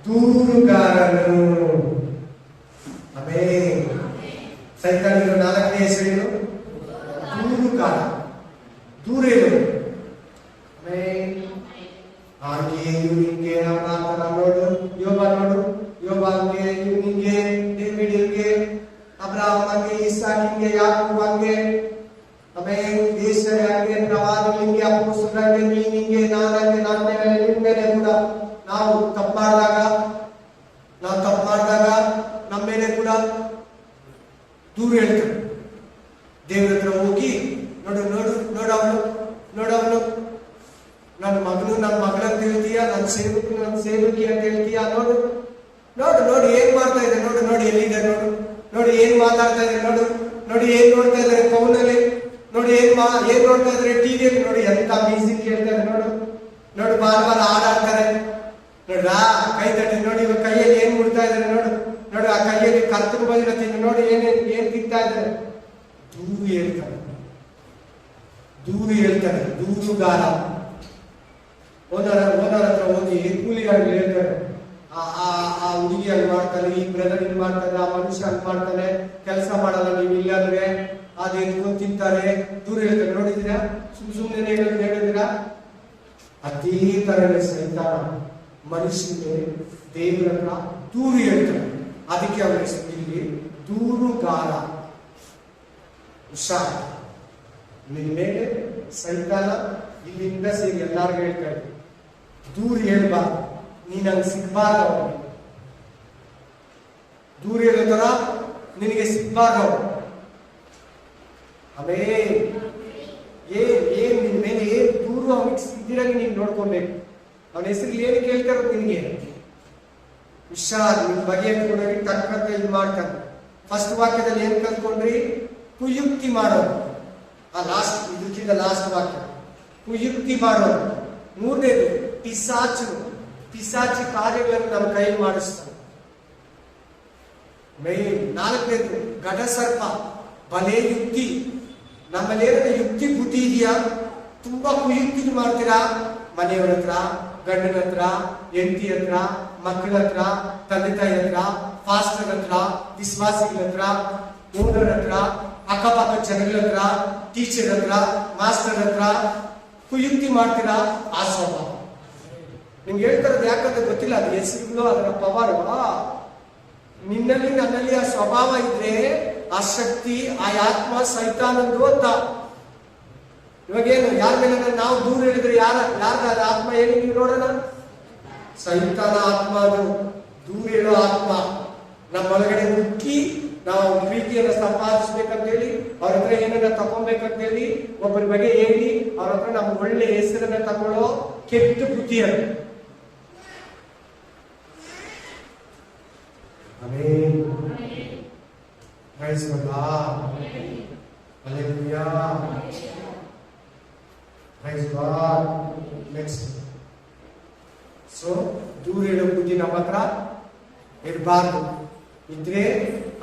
ದೂರುಗಾರನು. ಆಮೆನ್. ಸೈತಾನನ 4ನೇ ಹೆಸರೇನು? ದೂರುಗಾರ. ದೂರ ಇರೋದು. ಆಮೆನ್. ಹಾಗೆ ಇವ್ರು ಹಿಂಗೆ ನೋಡು, ಯೋಬ ನೋಡು, ಯೋಬ ಹಂಗೆ, ಇವ್ರು ಹಿಂಗೆ, ಡೇವಿಡ್ ಹಿಂಗೆ, ಅಬ್ರಹಾಂ ಹಂಗೆ, ಇಸಾಕ್ ಹಿಂಗೆ, ಯಾಕೋಬ್ ಹಂಗೆ, ಆಮೆನ್. ದೇಶದ ಹಂಗೆ, ಪ್ರವಾದಿಗಳು ಹಿಂಗೆ, ಅಪೊಸ್ತಲರು ಹಂಗೆ, ನೀನ್ ಹಿಂಗೆ, ನಾನು ಹಂಗೆ, ನನ್ನ ಮೇಲೆ ನಿಮ್ಮ ಮೇಲೆ ಕೂಡ ನಾವು ತಪ್ಪು ಮಾಡಿದಾಗ ನಮ್ಮ ಮೇಲೆ ಕೂಡ ದೂರ ಹೇಳ್ತಾರೆ. ದೇವ್ರ ಹತ್ರ ಹೋಗಿ ನೋಡವನು ನನ್ನ ಮಗನು ನನ್ನ ಮಗಳಂತ ಹೇಳ್ತೀಯ, ನನ್ನ ಸೇವಕಿ ನನ್ನ ಸೇವಕಿ ಅಂತ ಹೇಳ್ತೀಯ, ನೋಡು ಏನ್ ಮಾಡ್ತಾ ಇದೆ, ನೋಡು ಎಲ್ಲಿದೆ, ನೋಡು ಏನ್ ಮಾತಾಡ್ತಾ ಇದೆ, ನೋಡು ಏನ್ ನೋಡ್ತಾ ಇದ್ದಾರೆ ಫೋನಲ್ಲಿ, ನೋಡಿ ಏನ್ ನೋಡ್ತಾ ಇದ್ದಾರೆ ಟಿವಿಯಲ್ಲಿ, ನೋಡಿ ಎಂತ ಮ್ಯೂಸಿಕ್ ಕೇಳ್ತಾ ಇದೆ, ನೋಡು ಬಾರ್ ಹಾಡಾಡ್ತಾರೆ, ನೋಡ್ರಾ ಕೈ ತಟ್ಟಿ, ನೋಡಿ ಇವಾಗ ಕೈಯಲ್ಲಿ ಏನ್ ಮುಡ್ತಾ ಇದ್ದಾರೆ, ನೋಡು ಆ ಕೈಯಲ್ಲಿ ಕರ್ತರು ಬಂದಿರತ್ತೆ, ನೋಡಿ ಏನ್ ತಿಂತಾ ಇದ್ದಾರೆ. ದೂರು ಹೇಳ್ತಾರೆ ದೂರುಗಾರ. ಓನರ್ ಹತ್ರ ಹೋಗಿ ಕೂಲಿಗಾರರು ಹೇಳ್ತಾರೆ, ಆ ಹುಡುಗಿ ಹಂಗ್ ಮಾಡ್ತಾನೆ, ಈ ಬ್ರದರ್ ಹಿಂಗ್ ಮಾಡ್ತಾನೆ, ಆ ಮನುಷ್ಯ ಹಂಗ್ ಮಾಡ್ತಾನೆ, ಕೆಲಸ ಮಾಡಲ್ಲ, ನೀವು ಇಲ್ಲಾಂದ್ರೆ ಅದು ಎತ್ಕೊಂಡು ತಿಂತಾರೆ, ದೂರ ಹೇಳ್ತಾರೆ. ನೋಡಿದ್ದೀರಾ? ಸುಮ್ಮನೆ ಹೇಳಿದ್ದೀರಾ? ಅದೇ ತರನೇ ಸೈತಾನ ಮನುಷ್ಯನಿಗೆ ದೇವರ ಹತ್ರ ದೂರು ಹೇಳ್ತಾನೆ. ಅದಕ್ಕೆ ಅವರ ಇಲ್ಲಿ ದೂರುಗಾರ. ಹುಷಾರ್, ನಿನ್ ಮೇಲೆ ಸೈತಾನ ಇಲ್ಲಿಂದ ಸೇರಿ ಎಲ್ಲಾರ್ಗು ಹೇಳ್ತಾ ಇದ್ದೆ, ದೂರ ಹೇಳ್ಬಾರ್ದು, ನೀನ್ ಹಂಗೆ ಸಿಗ್ಬಾರ್ದು, ಅವನಿಗೆ ದೂರ ಹೇಳೋ ತರ ನಿನಗೆ ಸಿಗ್ಬಾರ್ದು ಅವನು. ಆಮೇಲೆ ಏನ್ ನಿನ್ ಮೇಲೆ ಏನ್ ದೂರು ಅವನಿಗೆ ಸಿಗ್ದಿರಾಗಿ ನೀನ್ ನೋಡ್ಕೊಬೇಕು. ಅವನ ಹೆಸರು ಏನು ಕೇಳ್ತಾರ ನಿನ್ಗೆ ಹುಷಾರ್, ನಿನ್ ಬಗ್ಗೆ ಎತ್ಕೊಂಡೋಗಿ ತಕ್ಕಂತ ಇದು ಮಾಡ್ತಾನೆ. ಫಸ್ಟ್ ವಾಕ್ಯದಲ್ಲಿ ಏನ್ ಕಲ್ತ್ಕೊಂಡ್ರಿ? ಕುಯುಕ್ತಿ ಮಾಡೋದು. ಆ ಲಾಸ್ಟ್, ಇದಕ್ಕಿಂತ ಲಾಸ್ಟ್ ವಾಕ್ಯ ಕುಯುಕ್ತಿ ಮಾಡೋದು. ಮೂರನೇದು ಪಿಶಾಚಿ ಕಾರ್ಯಗಳನ್ನು ನಮ್ಮ ಕೈ ಮಾಡಿಸ್ತಾನೆ. ನಾಲ್ಕನೇದು ಘಟಸರ್ಪ, ಬಲೆ ಯುಕ್ತಿ. ನಮ್ಮಲ್ಲಿ ಏನಾದ್ರೆ ಯುಕ್ತಿ ಬುದ್ಧಿ ಇದೆಯಾ? ತುಂಬಾ ಕುಯುಕ್ತಿ ಮಾಡ್ತೀರಾ, ಮನೆಯವರ ಹತ್ರ, ಗಂಡನ ಹತ್ರ, ಹೆಂಡತಿ ಹತ್ರ, ಮಕ್ಕಳ ಹತ್ರ, ತಂದೆ ತಾಯಿ ಹತ್ರ, ಫಾಸ್ಟರ್ ಹತ್ರ, ವಿಶ್ವಾಸಿಗಳ ಹತ್ರ, ಓನರ್ ಹತ್ರ, ಅಕ್ಕಪಕ್ಕ ಜನಗಳ ಹತ್ರ, ಟೀಚರ್ ಹತ್ರ, ಮಾಸ್ಟರ್ ಹತ್ರ ಕುಯುಕ್ತಿ ಮಾಡ್ತೀರಾ. ಆ ಸ್ವಭಾವ ನಿಮ್ಗೆ ಹೇಳ್ತಾರದು ಯಾಕಂದ್ರೆ ಗೊತ್ತಿಲ್ಲ, ಅದು ಹೆಸರುಗಳು, ಅದರ ಪವಾರವಾ ನಿನ್ನಲ್ಲಿ ನನ್ನಲ್ಲಿ ಆ ಸ್ವಭಾವ ಇದ್ರೆ ಆ ಶಕ್ತಿ, ಆ ಆತ್ಮ ಸೈತಾನಂದು ಅಂತ. ಇವಾಗೇನು ಯಾರ ಮೇಲೆ ನಾವು ದೂರ ಹೇಳಿದ್ರೆ ಯಾರ್ದ ಆತ್ಮ ಹೇಳಿ ನೀವು ನೋಡೋಣ? ಸೈತಾನ ಆತ್ಮ. ಅದು ದೂರ ಹೇಳೋ ಆತ್ಮ ನಮ್ಮ ಒಳಗಡೆ ಹುಕ್ಕಿ ನಾವು ಪ್ರೀತಿಯನ್ನ ಸಂಪಾದಿಸ್ಬೇಕಂತ ಹೇಳಿ, ಅವ್ರ ಹತ್ರ ಏನನ್ನ ತಗೊಬೇಕಂತ ಹೇಳಿ, ಒಬ್ಬರ ಬಗ್ಗೆ ಹೇಳಿ ಅವ್ರ ಹತ್ರ ನಮ್ಗೆ ಒಳ್ಳೆ ಹೆಸರನ್ನ ತಗೊಳ್ಳೋ ಕೆಟ್ಟ ಬುದ್ಧಿ ಅದು. Amen. Praise the lord. Hallelujah. Praise God. Next, so ದೂರ ಹೇಳೋ ಬುದ್ಧಿ ನಮ್ಮ ಹತ್ರ ಇರಬಾರ್ದು. ಇದ್ರೆ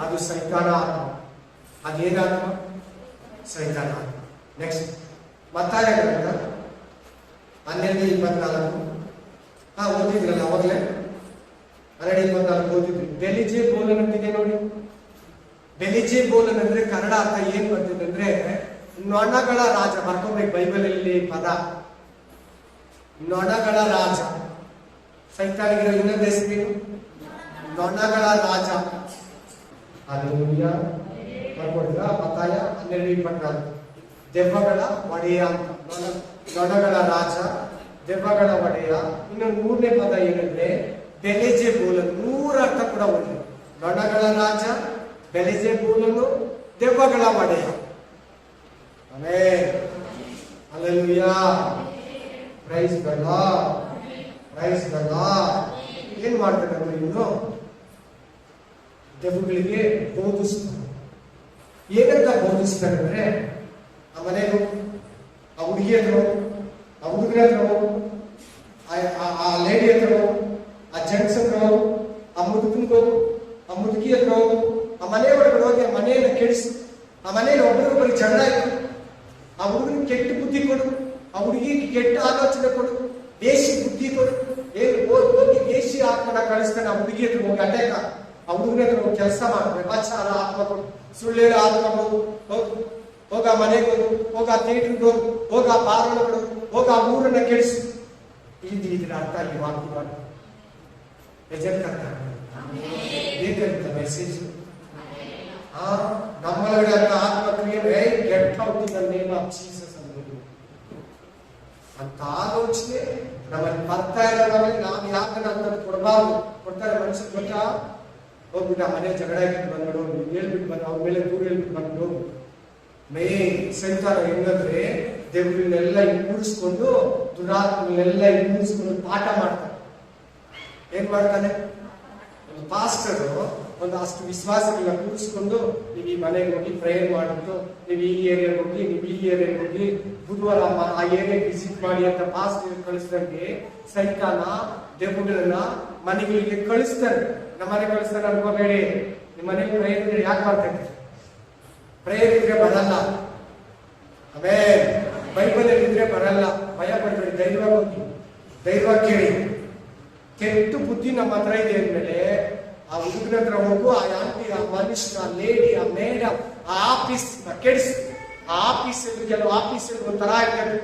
ಅದು ಸೈತಾನ ಆತ್ಮ. ಅದೇನಾತ್ಮ? ಸೈತಾನ ಆತ್ಮ. ನೆಕ್ಸ್ಟ್, ಮತ್ತಾಯ ಗ್ರಂಥ 12:24 ಓದಿದ್ರಲ್ಲ ಅವಾಗಲೇ. 12:24 ಓದಿದ್ರಿ. ಬೆಲಿಜೆ ಬೋಲನ್ ಅಂತಿದೆ ನೋಡಿ. ಬೆಲಿಜೆ ಬೋಲನ್ ಅಂದ್ರೆ ಕನ್ನಡ ಅರ್ಥ ಏನ್ ಬರ್ತಿದೆ ಅಂದ್ರೆ ನೊಣಗಳ ರಾಜ. ಬರ್ಕೋಬೇಕು ಬೈಬಲ್ ಅಲ್ಲಿ ಪದ, ನೊಣಗಳ ರಾಜ. ಸೈತಾನಿಗಿರೋ ಇನ್ನೊಂದು ಹೆಸರೇನು? ನೊಣಗಳ ರಾಜ. ಹಲ್ಲೆಲೂಯಾ. ಬರ್ಕೊಡ್ತೀರಾ? ಮತ್ತಾಯ 12:24. ದೆವ್ವಗಳ ಒಡೆಯ ಅಂತ. ನೊಣಗಳ ರಾಜ, ದೆವ್ವಗಳ ಒಡೆಯ. ಇನ್ನೊಂದು 3ನೇ ಪದ ಏನಂದ್ರೆ ಬೆಲೆಜೆಬೂಲನು. 3 ಅರ್ಥ ಕೂಡ ಒಂದು. ನೊಣಗಳ ರಾಜ, ಬೆಲೆಜೆಬೂಲನು, ದೆವ್ವಗಳ ಒಡೆಯ. Amen. Hallelujah. Praise the Lord. Praise the lord. ಏನ್ ಮಾಡ್ತಾರೆ ಅಂದ್ರೆ ಇವನು ದೆವ್ವಗಳಿಗೆ ಬೋಧಿಸ್ತಾರೆ. ಏನಂತ ಬೋಧಿಸ್ತಾರೆ ಅಂದ್ರೆ ಆ ಮನೆಗೂ, ಆ ಹುಡುಗಿ ಹತ್ರ, ಆ ಹುಡುಗರ ಹತ್ರ, ಆ ಲೇಡಿ ಹತ್ರ, ಆ ಜೆಂಟ್ಸ್ ಹತ್ರ, ಆ ಮುದುಕನ್ಗೂ, ಆ ಮುದುಕಿ ಹತ್ರ, ಆ ಮನೆ ಒಳಗಡೆ ಹೋಗಿ ಆ ಮನೆಯನ್ನ ಕೆಡಿಸು. ಆ ಮನೆಯಲ್ಲಿ ಒಬ್ಬರಿಗೊಬ್ಬರಿಗೆ ಜಗಳ ಇತ್ತು. ಆ ಹುಡುಗನಿಗೆ ಕೆಟ್ಟ ಬುದ್ಧಿ ಕೊಡು, ಆ ಹುಡುಗಿಗೆ ಕೆಟ್ಟ ಆಲೋಚನೆ ಕೊಡು, ದೇಶಿ ಬುದ್ಧಿ ಕೊಡು. ಏನು ಹೋಗಿ ದೇಶಿ ಆತ್ಮನ ಕಳಿಸ್ತಾನೆ ಆ ಹುಡುಗಿ ಹತ್ರ ಹೋಗಿ ಅಟ್ಯಾಕ. ಆ ಹುಡುಗನ ಹತ್ರ ಹೋಗಿ ಕೆಲಸ ಮಾಡ್ತಾರೆ. ವ್ಯಭಚಾರ ಆತ್ಮ ಕೊಡು, ಸುಳ್ಳೇಳು ಆತ್ಮ ಕೊಡು. ಹೋಗ ಮನೆಗೆ ಹೋಗು, ಹೋಗ ಥಿಯೇಟರ್ಗೆ ಹೋಗು, ಹೋಗ ಪಾರ್ಗಳು, ಹೋಗ ಆ ಊರನ್ನ ಕೆಡಿಸು. ಇದ್ರ ಅರ್ಥ ಅಲ್ಲಿ ವಾಕ್ಯ ಬೇಕಂತ ಮೆಸೇಜ್. ನಮ್ಮೊಳಗಡೆ ಅಂತ ಆತ್ಮಕ್ರಿಯೆ get out in the name of Jesus ಅಂತ ಆಲೋಚನೆ ನಮ್ಮಲ್ಲಿ ಬರ್ತಾ ಇರೋದ್ರಲ್ಲಿ ನಾವು ಯಾಕಂದ್ರೆ ಅಂತ ಕೊಡಬಾರ್ದು. ಕೊಡ್ತಾರೆ ಮನುಷ್ಯರು ಗೊತ್ತಾ? ಹೋಗ್ಬಿಟ್ಟು ಆ ಮನೆ ಜಗಳ ಬಂದ್ಬಿಡು, ಹೇಳ್ಬಿಟ್ಟು ಬಂದು ಅವ್ರ ಮೇಲೆ ದೂರ ಹೇಳ್ಬಿಟ್ಟು ಬಂದು ಮೇನ್ ಸೈತಾನ ಹೆಂಗಂದ್ರೆ ದೇವ್ರನ್ನೆಲ್ಲ ಕೂಡಿಸ್ಕೊಂಡು, ದುರಾತ್ಮಗಳನ್ನೆಲ್ಲ ಕೂಡಿಸ್ಕೊಂಡು ಪಾಠ ಮಾಡ್ತಾನೆ. ಏನ್ ಮಾಡ್ತಾನೆ? ಒಂದು ಪಾಸ್ಟರ್ ಒಂದು ಅಷ್ಟು ವಿಶ್ವಾಸಗಳನ್ನ ಕೂಡಿಸ್ಕೊಂಡು, ನೀವು ಈ ಮನೆಗೆ ಹೋಗಿ ಪ್ರೇಯರ್ ಮಾಡ್ಬಿಟ್ಟು, ನೀವು ಈ ಏರಿಯಾಗೆ ಹೋಗಿ, ನೀವು ಈ ಏರಿಯಾಗೆ ಹೋಗಿ, ಬುಧವಾರ ಆ ಏರಿಯಾಗೆ ವಿಸಿಟ್ ಮಾಡಿ ಅಂತ ಪಾಸ್ಟರ್ ಕಳಿಸ್ದಂಗೆ ಸೈತಾನ ದೇವಗಳನ್ನ ಮನೆಗಳಿಗೆ ಕಳಿಸ್ತಾರೆ. ನಮ್ಮ ಮನೆ ಕಳಿಸ್ತಾರೆ ಅನ್ಕೋಬೇಡಿ. ನಿಮ್ಮ ಮನೆಗೆ ಪ್ರೇಯರ್ ಯಾಕೆ ಮಾಡ್ತಾರೆ? ಪ್ರೇಯರ್ ಇದ್ರೆ ಬರಲ್ಲ. ಆಮೇಲೆ ಬೈಬಲ್ ಇದ್ರೆ ಬರಲ್ಲ. ಭಯ ಪಡ್ಬೇಡಿ, ಧೈರ್ಯ ಹೋಗಿ, ಧೈರ್ಯ ಕೇಳಿ. ಕೆಟ್ಟ ಬುದ್ಧಿ ನಮ್ಮ ಹತ್ರ ಇದೆ ಅಂದ್ಮೇಲೆ ಆ ಹುಡುಗನ ಹತ್ರ ಹೋಗು, ಆ ಆಂಟಿ, ಆ ಮನುಷ್ಯ, ಆ ಲೇಡಿ, ಆ ಮೇಡಮ್, ಆ ಆಫೀಸ್ ಕೆಡಿಸು. ಆ ಆಫೀಸ್ ಕೆಲವು ಆಫೀಸ್ ಒಂಥರ ಇರ್ತದೆ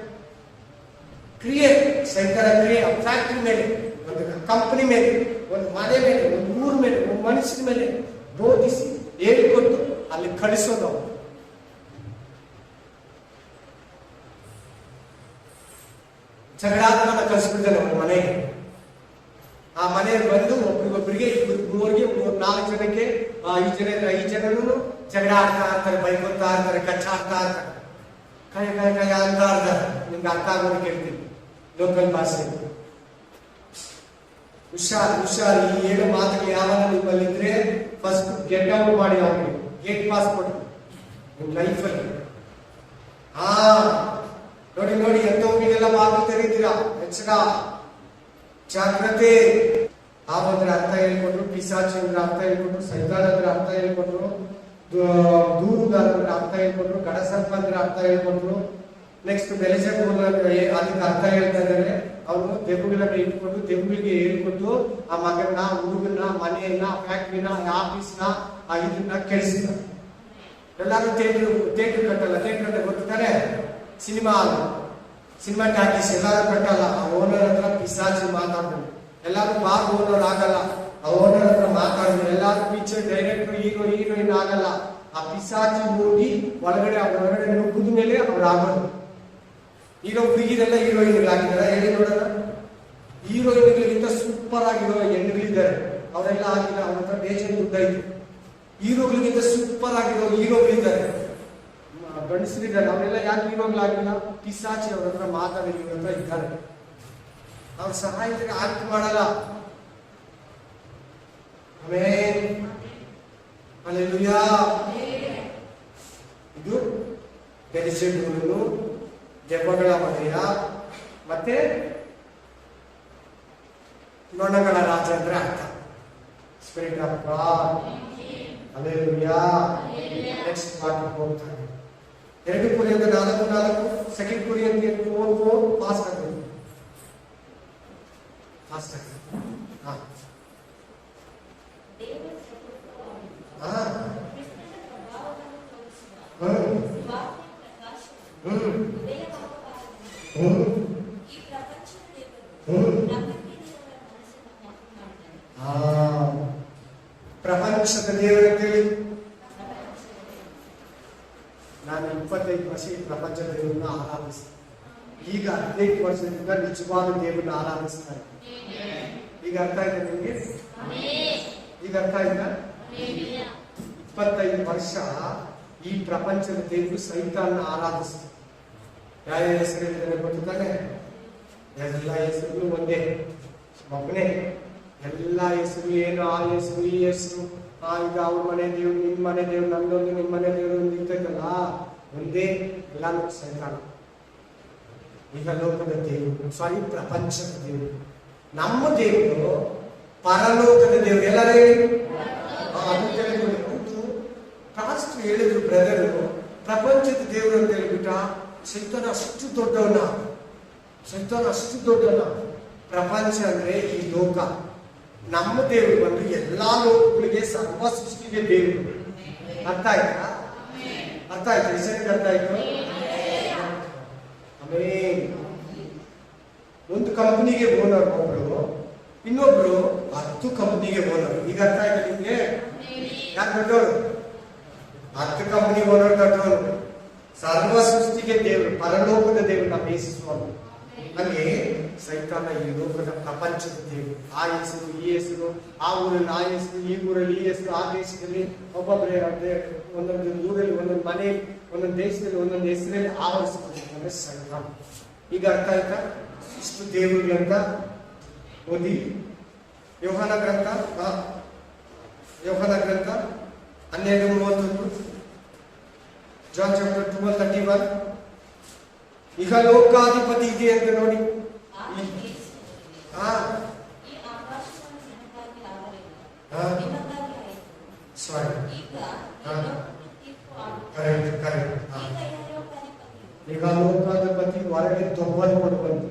ಕ್ರಿಯೆ, ಸೈತರ ಕ್ರಿಯೆ. ಫ್ಯಾಕ್ಟ್ರಿ ಮೇಲೆ, ಒಂದು ಕಂಪನಿ ಮೇಲೆ, ಒಂದು ಮನೆ ಮೇಲೆ, ಒಂದು ಊರ ಮೇಲೆ, ಒಂದು ಮನುಷ್ಯನ ಮೇಲೆ ಬೋಧಿಸಿ ಹೇಳಿಕೊಟ್ಟು ಅಲ್ಲಿ ಕಳಿಸೋದು. ಜಗಳಾದವನ್ನ ಕಳಿಸ್ಬಿಡ್ತಾನೆ ಒಂದು ಮನೆಗೆ. ಆ ಮನೆಯಲ್ಲಿ ಬಂದು ಒಬ್ರಿಗೊಬ್ಬರಿಗೆ, ಇಬ್ಬರು, ಮೂವರಿಗೆ, 4 ಜನಕ್ಕೆ, 5 ಜನ ಇದ್ರೆ 5 ಜನರು ಜಗಳ ಆಡ್ತಾ ಇರ್ತಾರೆ, ಬೈಕೊತಾ ಇರ್ತಾರೆ, ಕಚ್ಚಾಡ್ತಾ ಇರ್ತಾರೆ, ಕೈ ಅಂತ ಇರ್ತಾರೆ. ನಿಮ್ಗೆ ಅರ್ಥ ಆಗೋದು ಕೇಳ್ತೀನಿ ಲೋಕಲ್ ಭಾಷೆ. ಹುಷಾರ್. ಈ 7 ಮಾತುಗಳು ಯಾವಾಗ ನಿಮ್ಮಲ್ಲಿ ಇದ್ರೆ ಫಸ್ಟ್ ಗೆಟ್ ಔಟ್ ಮಾಡಿ ಅವ್ರಿಗೆ ಗೇಟ್ ಪಾಸ್ ಕೊಡಿ ನಿಮ್ ಲೈಫಲ್ಲಿ. ನೋಡಿ ಎಂತವ್ರಿಗೆಲ್ಲ ಬಾಗಿಲು ತೆರೀತೀರಾ. ಎಚ್ಚರ, ಜಾಗ್ರತೆ. ಆವಂದ್ರೆ ಅರ್ಥ ಹೇಳ್ಕೊಟ್ರು, ಪಿಶಾಚಿಂದ್ರ ಅರ್ಥ ಹೇಳ್ಕೊಟ್ರು, ಸೈತಾನಂದ್ರ ಅರ್ಥ ಹೇಳ್ಕೊಟ್ರು, ದೂರುಗಾರರ ಅರ್ಥ ಹೇಳ್ಕೊಟ್ರು, ಗಡಸರ್ಪಂದ್ರ ಅರ್ಥ ಹೇಳ್ಕೊಟ್ರು. ನೆಕ್ಸ್ಟ್ ಬೆಲೆಜೆಬೂಲ್ ಅದಕ್ಕೆ ಅರ್ಥ ಹೇಳ್ತಾ ಇದ್ದಾರೆ. ಅವರು ದೆವ್ವಗಳನ್ನ ಇಟ್ಕೊಂಡು ದೆವ್ವಗಳಿಗೆ ಹೇಳ್ಕೊಟ್ಟು ಆ ಮಗನ್ನ, ಹುಡುಗನ್ನ, ಮನೆಯನ್ನ, ಫ್ಯಾಕ್ಟ್ರಿನ, ಆಫೀಸ್ನ, ಇದನ್ನ ಕೆಡಿಸ್ತಾರೆ. ಎಲ್ಲಾರು ಥಿಯೇಟರ್ ಕಟ್ಟಲ್ಲ. ಥಿಯೇಟರ್ ಅಂತ ಗೊತ್ತಾನೆ, ಸಿನಿಮಾ ಟಾಕೀಸ್ ಎಲ್ಲಾರು ಕಟ್ಟಲ್ಲ. ಆ ಓನರ್ ಹತ್ರ ಪಿಶಾಚಿ ಮಾತಾಡ್ತಾರೆ. ಎಲ್ಲಾರು ಬಾರ್ ಓನರ್ ಆಗಲ್ಲ. ಆ ಓನರ್ ಹತ್ರ ಮಾತಾಡಿದ್ರು. ಎಲ್ಲಾರು ಪಿಕ್ಚರ್ ಡೈರೆಕ್ಟರ್, ಹೀರೋಯಿನ್ ಆಗಲ್ಲ. ಆ ಪಿಶಾಚಿ ಹೋಗಿ ಒಳಗಡೆ ನುಗ್ಗಿದ ಮೇಲೆ ಅವ್ರು ಆಗೋದು. ಈಗ ಹುಡುಗಿರೆಲ್ಲ ಹೀರೋಯಿನ್ಗಳಾಗಿದ್ದಾರೆ. ಹೇಳಿ ನೋಡೋಣ. ಹೀರೋಯಿನ್ಗಳಿಗಿಂತ ಸೂಪರ್ ಆಗಿರೋ ಹೆಣ್ಣುಗಳಿದ್ದಾರೆ, ಅವರೆಲ್ಲ ಆಗಿಲ್ಲ. ಅವ್ರ ಹತ್ರ ಬೇಜಾರು ದುಡ್ಡು ಐತೆ. ಹೀರೋಗಳಿಗಿಂತ ಸೂಪರ್ ಆಗಿರೋ ಹೀರೋಗಳಿದ್ದಾರೆ, ಗಂಡಸರಿದ್ದಾರೆ. ಅವರೆಲ್ಲ ಯಾಕೆ ಹೀರೋಗಳಾಗಿಲ್ಲ? ಪಿಶಾಚಿ ಅವ್ರ ಹತ್ರ ಮಾತಾಡಿ ಹತ್ರ ಇದ್ದಾರೆ. ಅವ್ರ ಸಹಾಯಕ್ಕೆ ಆಕ್ಟ್ ಮಾಡಲ್ಲ. ಆಮೆನ್. ಹಲ್ಲೆಲೂಯಾ. ಇದು ಬೆಲೆಜೆಬೂಲನು, ದೆವ್ವಗಳ ಒಡೆಯ, ಮತ್ತೆ ನೊಣಗಳ ರಾಜ ಅಂದ್ರೆ ಅರ್ಥ. Spirit of god. Hallelujah. Next ಪಾಠಕ್ಕೆ ಹೋಗ್ತಾರೆ. 2 ಕೊರಿಂಥ 4:4, 2 ಕೊರಿಂಥ 4:4. ಫಾಸ್ಟ್ ಆಗ್ತದೆ. ಆ ಪ್ರಪಂಚದ ದೇವರಂತೇಳಿ ನಾನು 25 ವರ್ಷ ಈ ಪ್ರಪಂಚ ದೇವರನ್ನ ಆರಾಧಿಸ್ತೀನಿ. ಈಗ 15 ವರ್ಷದಿಂದ ನಿಜವಾದ ದೇವರನ್ನ ಆರಾಧಿಸ್ತಾರೆ. ಈಗ ಅರ್ಥ ಆಯ್ತಾ ನಿಮಗೆ? ಈಗ ಅರ್ಥ ಆಯ್ತಾ? 25 ವರ್ಷ ಈ ಪ್ರಪಂಚದ ದೇವರು ಸೈತಾನ್ನ ಆರಾಧಿಸ್ತಾರೆ. ಯಾವ ಹೆಸರಿದ್ದಾರೆ ಗೊತ್ತಾನೆ? ಎಲ್ಲ ಹೆಸರು ಒಂದೇ, ಒಬ್ಬನೇ. ಎಲ್ಲ ಹೆಸರು ಏನು, ಆ ಹೆಸರು ಈ ಹೆಸರು, ಈಗ ಅವ್ರ ಮನೆ ದೇವ್ರು, ನಿಮ್ಮ ಮನೆ ದೇವ್ರು, ನಮ್ದೊಂದು ನಿಮ್ಮ ಮನೆ ದೇವ್ರು ಒಂದು ಇರ್ತೈತಲ್ಲ, ಒಂದೇ. ಎಲ್ಲಾನು ಸೈತಾನ. ಈಗ ಲೋಕದ ದೇವರು, ಸಾರಿ ಪ್ರಪಂಚದ ದೇವರು. ನಮ್ಮ ದೇವರು ಪರಲೋಕದ ದೇವರು. ಎಲ್ಲರೂ ಹೇಳಿ. ಅದು ತಿಳಿದುಕೊಂಡು ಪಾಸ್ಟರ್ ಹೇಳಿದ್ರು, ಬ್ರದರು ಪ್ರಪಂಚದ ದೇವರು ಅಂತ ಹೇಳ್ಬಿಟ್ಟ. ಸೈತಾನ ಅಷ್ಟು ದೊಡ್ಡವನ, ಸೈತಾನ ಅಷ್ಟು ದೊಡ್ಡವನ. ಪ್ರಪಂಚ ಅಂದ್ರೆ ಈ ಲೋಕ. ನಮ್ಮ ದೇವರು ಬಂದು ಎಲ್ಲಾ ಲೋಕಗಳಿಗೆ, ಸರ್ವ ಸೃಷ್ಟಿಗೆ ದೇವರು. ಅರ್ಥ ಆಯ್ತಾ? ಅರ್ಥ ಆಯ್ತು? ಹೆಸರಿಗೆ ಅರ್ಥ ಆಯ್ತು? ಆಮೇಲೆ ಒಂದು ಕಂಪನಿಗೆ ಓನರ್ ಒಬ್ರು, ಇನ್ನೊಬ್ರು 10 ಕಂಪನಿಗೆ ಓನರ್. ಈಗ ಅರ್ಥ ಆಯ್ತು ನಿಮ್ಗೆ? ಯಾರು ದೊಡ್ಡವರು? 10 ಕಂಪನಿ ಓನರ್ ದೊಡ್ಡವರು. ಸರ್ವ ಸೃಷ್ಟಿಗೆ ದೇವರು, ಪರಲೋಕದ ದೇವರು ನಮ್ಮ ಯೇಸು ಸ್ವಾಮಿ. ಹಾಗೆ ಸೈತಾನ ಈ ಲೋಕದ ಪ್ರಪಂಚದ ದೇವರು. ಆ ಹೆಸರು ಈ ಹೆಸರು, ಆ ಊರಲ್ಲಿ ಆ ಹೆಸರು, ಈ ಊರಲ್ಲಿ ಈ ಹೆಸರು, ಆ ದೇಶದಲ್ಲಿ ಒಬ್ಬೊಬ್ಬರೇ, ಒಂದೊಂದು ಊರಲ್ಲಿ ಒಂದೊಂದು ಮನೆಯಲ್ಲಿ, ಒಂದೊಂದು ದೇಶದಲ್ಲಿ ಒಂದೊಂದು ಹೆಸರಲ್ಲಿ ಆವರಿಸಿಕೊಂಡಿರ್ತಾರೆ ಸೈತಾನ. ಈಗ ಅರ್ಥ ಆಯ್ತಾ? ಇಷ್ಟು ದೇವರು ಅಂತ ಓದಿ. ಯೋಹಾನ ಗ್ರಂಥ 12:31. John chapter 12:31. ಈಗ ಲೋಕಾಧಿಪತಿ ಇದೆ ಅಂತ ನೋಡಿ. ಈಗ ಲೋಕಾಧಿಪತಿ ಹೊರಗೆ ತೊಗೊಳ್ಪಡುವಂತೆ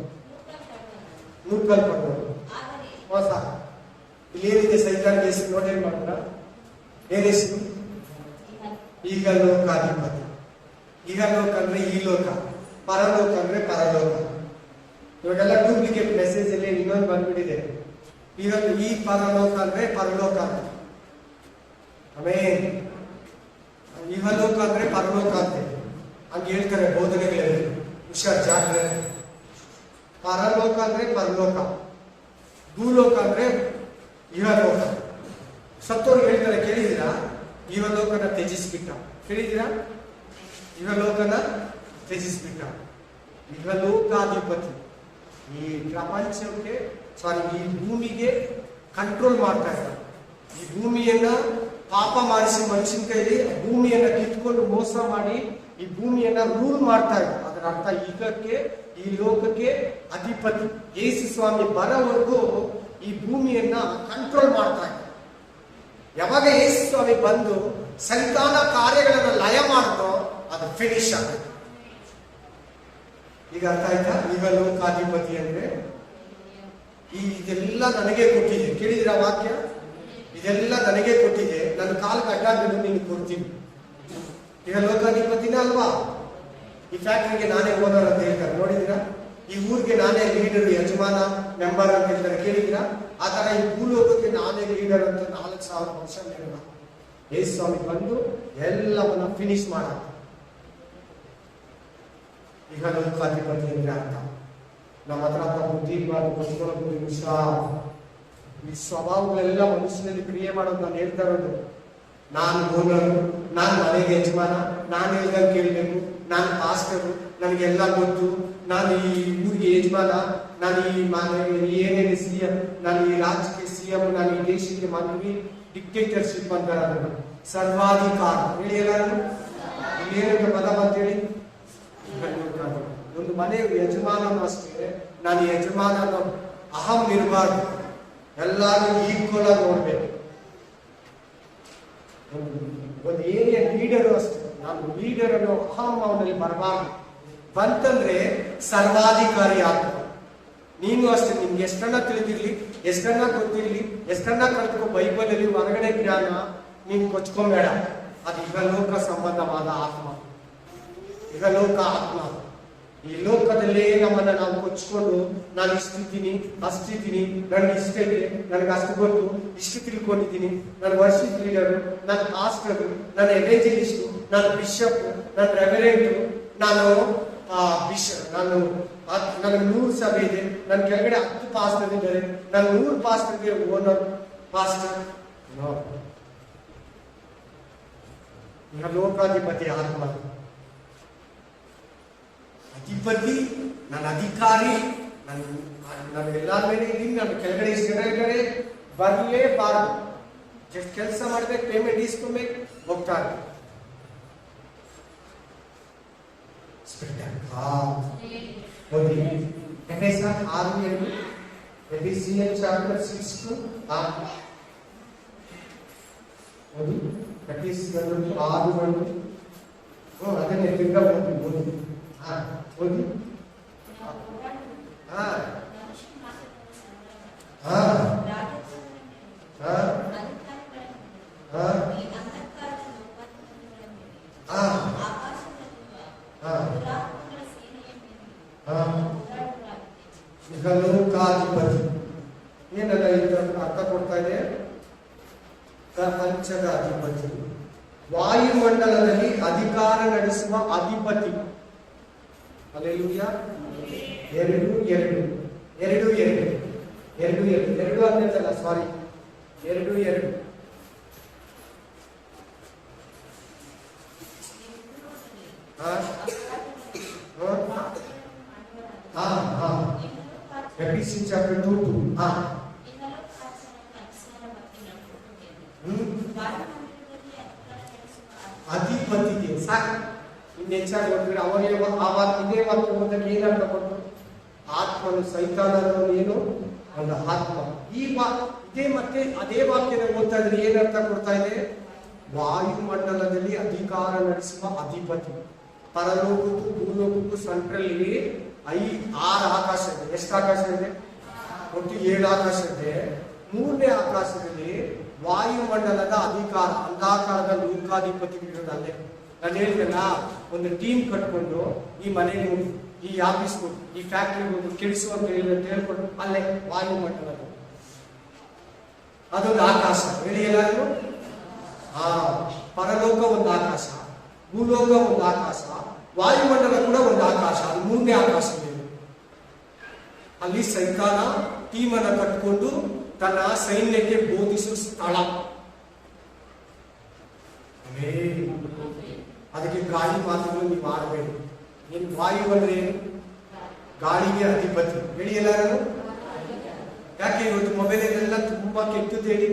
ನೂಕಲ್ಪಡುವುದು ಹೊಸ. ಇಲ್ಲೇನಿದೆ ಸೈತಾನ್ ಹೆಸರು ನೋಡಿ, ಏನ್ ಮಾಡ್ರ? ಏನ್ ಹೆಸರು? ಈಗ ಲೋಕಾಧಿಪತಿ. ಈಗ ಲೋಕ ಅಂದ್ರೆ ಈ ಲೋಕ, ಪರಲೋಕ ಅಂದ್ರೆ ಪರಲೋಕ. ಇವಾಗೆಲ್ಲ ಡೂಪ್ಲಿಕೇಟ್ ಮೆಸೇಜ್ ಅಲ್ಲಿ ಇನ್ನೊಂದು ಬಂದ್ಬಿಟ್ಟಿದೆ. ಈಗ ಈ ಪರಲೋಕ ಅಂದ್ರೆ ಪರಲೋಕ ಅಂತ, ಆಮೇಲೆ ಇಹಲೋಕ ಅಂದ್ರೆ ಪರಲೋಕ ಅಂತ ಹಂಗೆ ಹೇಳ್ತಾರೆ ಬೋಧನೆಗಳಲ್ಲಿ. ಹುಷಾರ್, ಜಾಗ್ರತೆ. ಪರಲೋಕ ಅಂದ್ರೆ ಪರಲೋಕ, ಭೂಲೋಕ ಅಂದ್ರೆ ಇಹಲೋಕ. ಸತ್ತೋರು ಹೇಳ್ತಾರೆ, ಕೇಳಿದಿರಾ? ಇಹಲೋಕನ ತ್ಯಜಿಸ್ಬಿಟ್ಟ. ಕೇಳಿದಿರಾ? ಇಹಲೋಕನ ತ್ಯಜಿಸ್ಬಿಟ್ಟ. ಇಹಲೋಕಾಧಿಪತಿ ಈ ಪ್ರಪಂಚಕ್ಕೆ, ಸಾರಿ ಈ ಭೂಮಿಗೆ ಕಂಟ್ರೋಲ್ ಮಾಡ್ತಾ ಇದ್ದಾರೆ. ಈ ಭೂಮಿಯನ್ನ ಪಾಪ ಮಾಡಿಸಿ ಮನುಷ್ಯನ ಕೈಲಿ ಭೂಮಿಯನ್ನ ಕಿತ್ಕೊಂಡು ಮೋಸ ಮಾಡಿ ಈ ಭೂಮಿಯನ್ನ ರೂಲ್ ಮಾಡ್ತಾ ಇದ್ದಾರೆ. ಅದರ ಅರ್ಥ ಈಗಕ್ಕೆ ಈ ಲೋಕಕ್ಕೆ ಅಧಿಪತಿ ಯೇಸು ಸ್ವಾಮಿ ಬರೋವರೆಗೂ ಈ ಭೂಮಿಯನ್ನ ಕಂಟ್ರೋಲ್ ಮಾಡ್ತಾ ಇದ್ದಾರೆ. ಯಾವಾಗ ಯೇಸು ಸ್ವಾಮಿ ಬಂದು ಸೈತಾನ ಕಾರ್ಯಗಳನ್ನು ಲಯ ಮಾಡ್ತೋ ಅದು ಫಿನಿಶ್ ಆಗುತ್ತೆ. ಈಗ ಅರ್ಥ ಆಯ್ತಾ? ಈಗ ಲೋಕಾಧಿಪತಿ ಅಂದ್ರೆ ಇದೆಲ್ಲ ನನಗೆ ಕೊಟ್ಟಿದೆ. ಕೇಳಿದಿರ ವಾಕ್ಯ? ಇದೆಲ್ಲ ನನಗೆ ಕೊಟ್ಟಿದೆ, ನನ್ನ ಕಾಲಕ್ಕೆ ಅಡ್ಡಾಡ್ಬಿಟ್ಟು ನಿನ್ಗೆ ಕೊಡ್ತೀನಿ. ಈಗ ಲೋಕಾಧಿಪತಿನ ಅಲ್ವಾ? ಈ ಫ್ಯಾಕ್ಟ್ರಿಗೆ ನಾನೇ ಓನರ್ ಅಂತ ಹೇಳ್ತಾರೆ, ನೋಡಿದಿರಾ? ಈ ಊರಿಗೆ ನಾನೇ ಲೀಡರ್, ಯಜಮಾನ, ಮೆಂಬರ್ ಅಂತ ಹೇಳ್ತಾರೆ, ಕೇಳಿದಿರಾ? ಆ ತರ ಈ ಭೂಲೋಕಕ್ಕೆ ನಾನೇ ಲೀಡರ್ ಅಂತ 4000 ವರ್ಷ ಹೇಳಿದ ಯೇಸು ಸ್ವಾಮಿ ಬಂದು ಎಲ್ಲವನ್ನ ಫಿನಿಶ್ ಮಾಡ. ಈಗ ಲೋಕಾಧಿಪತಿ ಅಂದ್ರೆ ಅರ್ಥ ನಮ್ಮ ಹತ್ರ ಬುದ್ಧಿ ಬದುಕೊಳ್ಳೋ ಬುದ್ಧಿ, ಹುಷಾರ್. ಈ ಸ್ವಭಾವಗಳೆಲ್ಲ ಮನುಷ್ಯನಲ್ಲಿ ಕ್ರಿಯೆ ಮಾಡೋದು ನಾನು ಹೇಳ್ತಾ ಇರೋದು. ನಾನು ಓನರು, ನಾನು ಮನೆಗೆ ಯಜಮಾನ, ನಾನು ಹೇಳ್ದಂಗೆ ಕೇಳಬೇಕು, ನಾನು ಪಾಸ್ಟರು, ನನಗೆಲ್ಲ ಗೊತ್ತು, ನಾನು ಈ ಊರಿಗೆ ಯಜಮಾನ, ನಾನು ಈ ಏನೇನು CM, ನಾನು ಈ ರಾಜ್ಯಕ್ಕೆ CM, ನಾನು ಈ ದೇಶಕ್ಕೆ ಮಂತ್ರಿ. ಡಿಕ್ಟೇಟರ್ಶಿಪ್ ಅಂತಾರೆ ಅದನ್ನು, ಸರ್ವಾಧಿಕಾರ. ಹೇಳಿ ಎಲ್ಲರೂ ಏನಂತ ಪದ ಅಂತೇಳಿ. ಒಂದು ಮನೆ ಯಜಮಾನನು ಅಷ್ಟೇ, ನಾನು ಯಜಮಾನ ಅಹಂ ಇರಬಾರ್ದು, ಎಲ್ಲರೂ ಈಕ್ವಲ್ ಆಗಿ ನೋಡ್ಬೇಕು. ಒಂದು ಏರಿಯಾ ಲೀಡರು ಅಷ್ಟೇ, ನಾನು ಲೀಡರ್ ಅನ್ನೋ ಅಹಂ ಅವನಲ್ಲಿ ಬರಬಾರ್ದು. ಬಂತಂದ್ರೆ ಸರ್ವಾಧಿಕಾರಿ ಆಗ್ತದೆ. ನೀನು ಅಷ್ಟೇ, ನಿಮ್ಗೆ ಎಷ್ಟನ್ನ ತಿಳಿದಿರ್ಲಿ, ಎಷ್ಟನ್ನ ಗೊತ್ತಿರ್ಲಿ, ಎಷ್ಟನ್ನ ಕಲ್ತ್ಕೊ, ಬೈಬಲ್ ಅಲ್ಲಿ ಹೊರಗಡೆ ಜ್ಞಾನ ನೀನ್ ಕೊಚ್ಕೊಂಬೇಡ. ಅದು ಈಗ ಲೋಕ ಸಂಬಂಧವಾದ ಆತ್ಮ, ಈಗ ಲೋಕ ಆತ್ಮ. ಈ ಲೋಕದಲ್ಲೇ ನಮ್ಮನ್ನ ನಾವು ಕೊಚ್ಕೊಂಡು ನಾನು ಇಷ್ಟಿದ್ದೀನಿ ಅಷ್ಟಿದ್ದೀನಿ, ನನ್ಗೆ ಇಷ್ಟಿದೆ, ನನಗೆ ಅಷ್ಟು ಗೊತ್ತು, ಇಷ್ಟು ತಿಳ್ಕೊಂಡಿದ್ದೀನಿ, ನಾನು ವರ್ಷಿಪ್ ಲೀಡರು, ನಾನು ಪಾಸ್ಟರು, ನಾನು ಎವೆಂಜಲಿಸ್ಟು, ನಾನು ಬಿಷಪ್, ನಾನು ರೆವರೆಂಟು, ನಾನು ನನಗೆ 100 ಸಭೆ ಇದೆ, ನನ್ನ ಕೆಳಗಡೆ 10 ಪಾಸ್ಟರ್ ಇದ್ದಾರೆ, ನಾನು 100 ಪಾಸ್ಟರ್ಗೆ ಓನರ್ ಪಾಸ್ಟರ್. ಲೋಕಾಧಿಪತಿ ಆತ್ಮ, ಅಧಿಪತಿ, ನನ್ನ ಅಧಿಕಾರಿ, ನಾನು ಎಲ್ಲಾರ ಮೇಲೆ ಇದ್ದೀನಿ, ನನ್ನ ಕೆಳಗಡೆ ಇಷ್ಟು ಜನ ಇದ್ದಾರೆ, ಬರಲೇಬಾರ್ದು. ಎಷ್ಟು ಕೆಲಸ ಮಾಡ್ಬೇಕು, ಪೇಮೆಂಟ್ ಇಸ್ಕೊಬೇಕು, ಹೋಗ್ತಾರೆ. Ephesians 6:7, Ephesians chapter 6:8. Ephesians 6:1. ಅದನ್ನೇ ತಿರ್ಗಾ ಓದಿ. ಓದಿ. ಈಗ ಲೋಕಾಧಿಪತಿ ಏನಲ್ಲ ಅರ್ಥ ಕೊಡ್ತಾ ಇದೆ. ಪ್ರಪಂಚದ ಅಧಿಪತಿ, ವಾಯುಮಂಡಲದಲ್ಲಿ ಅಧಿಕಾರ ನಡೆಸುವ ಅಧಿಪತಿ. ಹಲ್ಲೆಲೂಯಾ. 2 ಅನ್ನಲ್ಲ, ಸಾರಿ, 2 Ephesians chapter 2. ಅಧಿಪತಿಗೆ ಸಾಕು, ಇನ್ನು ಹೆಚ್ಚಾಗಿ ಹೋಗ್ತಾರೆ. ಅವರಿಗೆ ಇದೇ ವಾಕ್ಯ ಓದಕ್ಕೆ ಏನರ್ಥ ಕೊಟ್ಟರು? ಆತ್ಮನು ಸೈತಾನನು ಏನು ಒಂದು ಆತ್ಮ. ಇದೇ ಮತ್ತೆ ಅದೇ ವಾಕ್ಯದ ಓದ್ತಾ ಇದ್ರೆ ಏನರ್ಥ ಕೊಡ್ತಾ ಇದೆ? ವಾಯುಮಂಡಲದಲ್ಲಿ ಅಧಿಕಾರ ನಡೆಸುವ ಅಧಿಪತಿ. ಪರಲೋಕಕ್ಕೂ ಭೂಲೋಕಕ್ಕೂ ಸೆಂಟ್ರಲ್ಲಿ 6 ಆಕಾಶ ಇದೆ. ಎಷ್ಟು ಆಕಾಶ ಇದೆ? ಒಟ್ಟು 7 ಆಕಾಶ ಇದೆ. 3ನೇ ಆಕಾಶದಲ್ಲಿ ವಾಯುಮಂಡಲದ ಅಧಿಕಾರ, ಅಂಧಾಕಾರದ ಲೋಕಾಧಿಪತಿಗಳಿರೋದು ಅಲ್ಲೇ. ನಾನು ಹೇಳಿದೆಲ್ಲ, ಒಂದು ಟೀಮ್ ಕಟ್ಕೊಂಡು ಈ ಮನೆಗೆ ಹೋಗಿ, ಈ ಆಫೀಸ್ಗೆ ಹೋಗಿ, ಈ ಫ್ಯಾಕ್ಟ್ರಿಗೆ ಹೋಗಿ ಕೆಡಿಸು ಅಂತ ಹೇಳ್ಕೊಂಡು ಅಲ್ಲೇ ವಾಯುಮಂಡಲದ ಅದೊಂದು ಆಕಾಶ. ಹೇಳಿ ಎಲ್ಲರಿಗೂ. ಪರಲೋಕ ಒಂದು ಆಕಾಶ, ಭೂಲೋಕ ಒಂದು ಆಕಾಶ, ವಾಯುಮಂಡಲ ಕೂಡ ಒಂದು ಆಕಾಶ. ಅದು 3ನೇ ಆಕಾಶ ಇದೆ. ಅಲ್ಲಿ ಸೈತಾನ ಟೀಮನ್ನು ಕಟ್ಕೊಂಡು ತನ್ನ ಸೈನ್ಯಕ್ಕೆ ಬೋಧಿಸುವ ಸ್ಥಳ. ಅದಕ್ಕೆ ಗಾಳಿ ಮಾತುಗಳು ನೀವು ಆಡಬೇಡಿ. ಏನು ವಾಯು ಅಂದ್ರೆ ಏನು? ಗಾಳಿಗೆ ಅಧಿಪತಿ. ಹೇಳಿ ಎಲ್ಲರೂ. ಯಾಕೆ ಇವತ್ತು ಮೊಬೈಲ್ ತುಂಬಾ ಕೆಟ್ಟದ್ದು ಹೇಳಿ.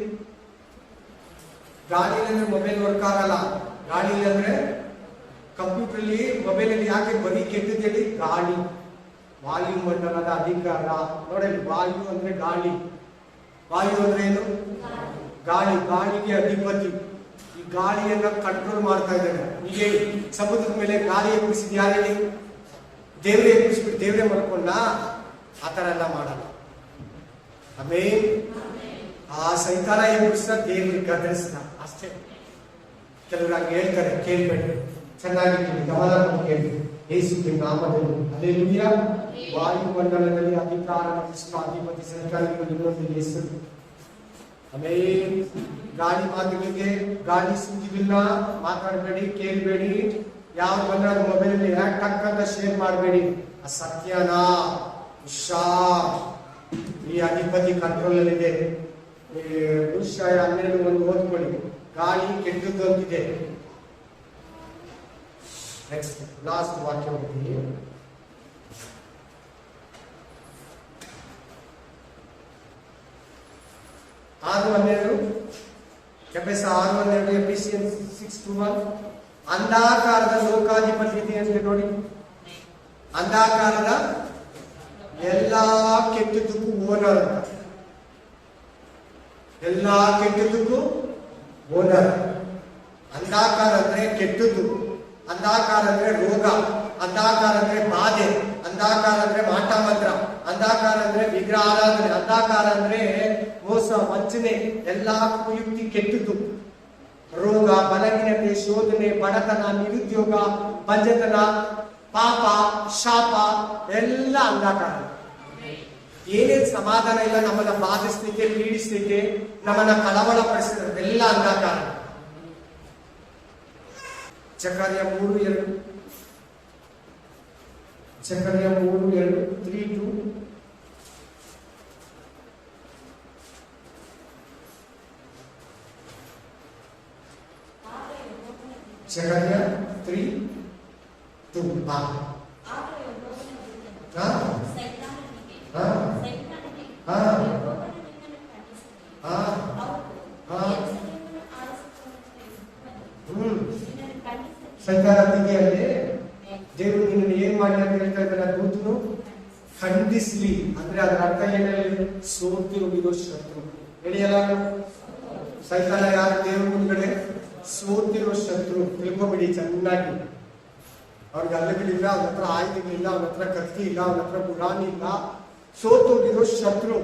ಗಾಳಿ ಇಲ್ಲಂದ್ರೆ ಮೊಬೈಲ್ ವರ್ಕ್ ಆಗಲ್ಲ. ಗಾಳಿ ಇಲ್ಲಂದ್ರೆ ಕಂಪ್ಯೂಟರ್ ಅಲ್ಲಿ, ಮೊಬೈಲ್ ಅಲ್ಲಿ ಯಾಕೆ ಬರೀ ಕೆಟ್ಟದ್ದು ಹೇಳಿ? ಗಾಳಿ. ವಾಯುಮಂಡಲದ ಅಧಿಕಾರ ನೋಡಿ. ವಾಯು ಅಂದ್ರೆ ಗಾಳಿ. ವಾಯು ಅಂದ್ರೆ ಏನು? ಗಾಳಿ. ಗಾಳಿಗೆ ಅಧಿಪತಿ. ಈ ಗಾಳಿಯನ್ನ ಕಂಟ್ರೋಲ್ ಮಾಡ್ತಾ ಇದ್ದಾನೆ. ಈಗ ಸಮುದ್ರದ ಮೇಲೆ ಗಾಳಿ ಎಬ್ಬಿಸಿದ್ ಯಾರು ಹೇಳಿ? ದೇವ್ರೇ ಎಬ್ಬಿಸ್ಬಿಟ್ಟು ದೇವ್ರೇ ಮಾಡ್ಕೊಂಡ? ಆ ತರ ಎಲ್ಲ ಮಾಡಲ್ಲ. ಆಮೇಲೆ ಆ ಸೈತಾನ ಎಬ್ಬಿಸ್ದ, ದೇವ್ರಿಗೆ ಗದರಿಸ್ದ ಅಷ್ಟೇ. ಕೆಲವರು ಹಂಗೆ ಹೇಳ್ತಾರೆ, ಕೇಳ್ಬೇಡಿ. ಚೆನ್ನಾಗಿ ಗಮನ ಕೇಳಿ. ಯೇಸುವಿನ ನಾಮದಲ್ಲಿ ಹಲ್ಲೆಲೂಯಾ. ವಾಯುಮಂಡಲದಲ್ಲಿ ಅಧಿಕಾರ ನಡೆಸುವ ಅಧಿಪತಿ ಸರ್ಕಾರಗಳು ಇನ್ನೊಂದು ಹೆಸರು. ಆಮೇಲೆ ಗಾಳಿ ಮಾತುಗಳಿಗೆ, ಗಾಳಿ ಸುದ್ದಿಗಳನ್ನ ಮಾತಾಡಬೇಡಿ, ಕೇಳಬೇಡಿ. ಯಾವ ಬಂದ್ರೆ ಮೊಬೈಲ್ ಟಕ್ ಶೇರ್ ಮಾಡಬೇಡಿ. ಅಸತ್ಯನ ಹುಷಾರ್. ಈ ಅಧಿಪತಿ ಕಂಟ್ರೋಲ್ ಅಲ್ಲಿ ಇದೆ. ಪುರುಷ 12:1 ಓದ್ಕೊಳ್ಳಿ. ಗಾಳಿ ಕೆಟ್ಟದ್ದು ಅಂತಿದೆ. ನೆಕ್ಸ್ಟ್ ಲಾಸ್ಟ್ ವಾಕ್ಯ ಹೋಗ್ತೀವಿ. Ephesians 6:1. ಅಂಧಾಕಾರದ ಲೋಕಾಧಿಪತಿ ಇದೆ ಅಂತ ನೋಡಿ. ಅಂಧಾಕಾರದ ಎಲ್ಲಾ ಕೆಟ್ಟದಕ್ಕೂ ಓನರ್ ಅಂತ. ಎಲ್ಲಾ ಕೆಟ್ಟದಕ್ಕೂ ಓನರ್. ಅಂಧಾಕಾರ ಅಂದ್ರೆ ಕೆಟ್ಟದ್ದು, ಅಂಧಾಕಾರ ಅಂದ್ರೆ ರೋಗ, ಅಂಧಾಕಾರ ಅಂದ್ರೆ ಬಾಧೆ, ಅಂಧಾಕಾರ ಅಂದ್ರೆ ಮಾಟ ಮಂತ್ರ, ಅಂಧಾಕಾರ ಅಂದ್ರೆ ವಿಗ್ರಹ ಆರಾಧನೆ, ಅಂಧಾಕಾರ ಅಂದ್ರೆ ಮೋಸ ವಂಚನೆ, ಎಲ್ಲಾ ಕುಯುಕ್ತಿ ಕೆಟ್ಟದ್ದು. ರೋಗ, ಬಲಹೀನತೆ, ಶೋಧನೆ, ಬಡತನ, ನಿರುದ್ಯೋಗ, ಬಂಜತನ, ಪಾಪ, ಶಾಪ ಎಲ್ಲ ಅಂಧಕಾರ. ಏನೇನ್ ಸಮಾಧಾನ ಇಲ್ಲ ನಮ್ಮನ್ನ ಬಾಧಿಸ್ಲಿಕ್ಕೆ, ಪೀಡಿಸ್ಲಿಕ್ಕೆ, ನಮ್ಮನ್ನ ಕಳವಳ ಪಡಿಸಿದ್ರೆ ಎಲ್ಲ ಅಂಧಕಾರ. ಜಕರ್ಯ 3:2, ಜಕರ್ಯ 3:2, 3:2. ಜಕರ್ಯ 3:2. ಸೈತಾನನಿಗೆ ಅಲ್ಲಿ ದೇವರು ನಿನ್ನನ್ನು ಏನ್ ಮಾಡಿ ಅಂತ ಹೇಳ್ತಾ ಇದ್ದಾರೆ, ದೂತನು ಖಂಡಿಸ್ಲಿ ಅಂದ್ರೆ ಅದರ ಅರ್ಥ ಏನಲ್ಲಿ ಸೋತಿರೋ ಶತ್ರು. ಹೇಳಿಯಲ್ಲ, ಸೈತಾನ ಯಾರು? ದೇವ್ರ ಮುಂದ್ಗಡೆ ಸೋತಿರೋ ಶತ್ರು. ತಿಳ್ಕೊಂಬಿಡಿ ಚೆನ್ನಾಗಿ. ಅವ್ರಿಗೆ ಅಲ್ಲಗಳಿಲ್ಲ, ಅವನ ಹತ್ರ ಆಯುಧಗಳಿಲ್ಲ, ಅವನ ಹತ್ರ ಕತ್ತಿ ಇಲ್ಲ, ಅವನ ಹತ್ರ ಪುರಾಣಿ ಇಲ್ಲ. ಸೋತೋಗಿರೋ ಶತ್ರು.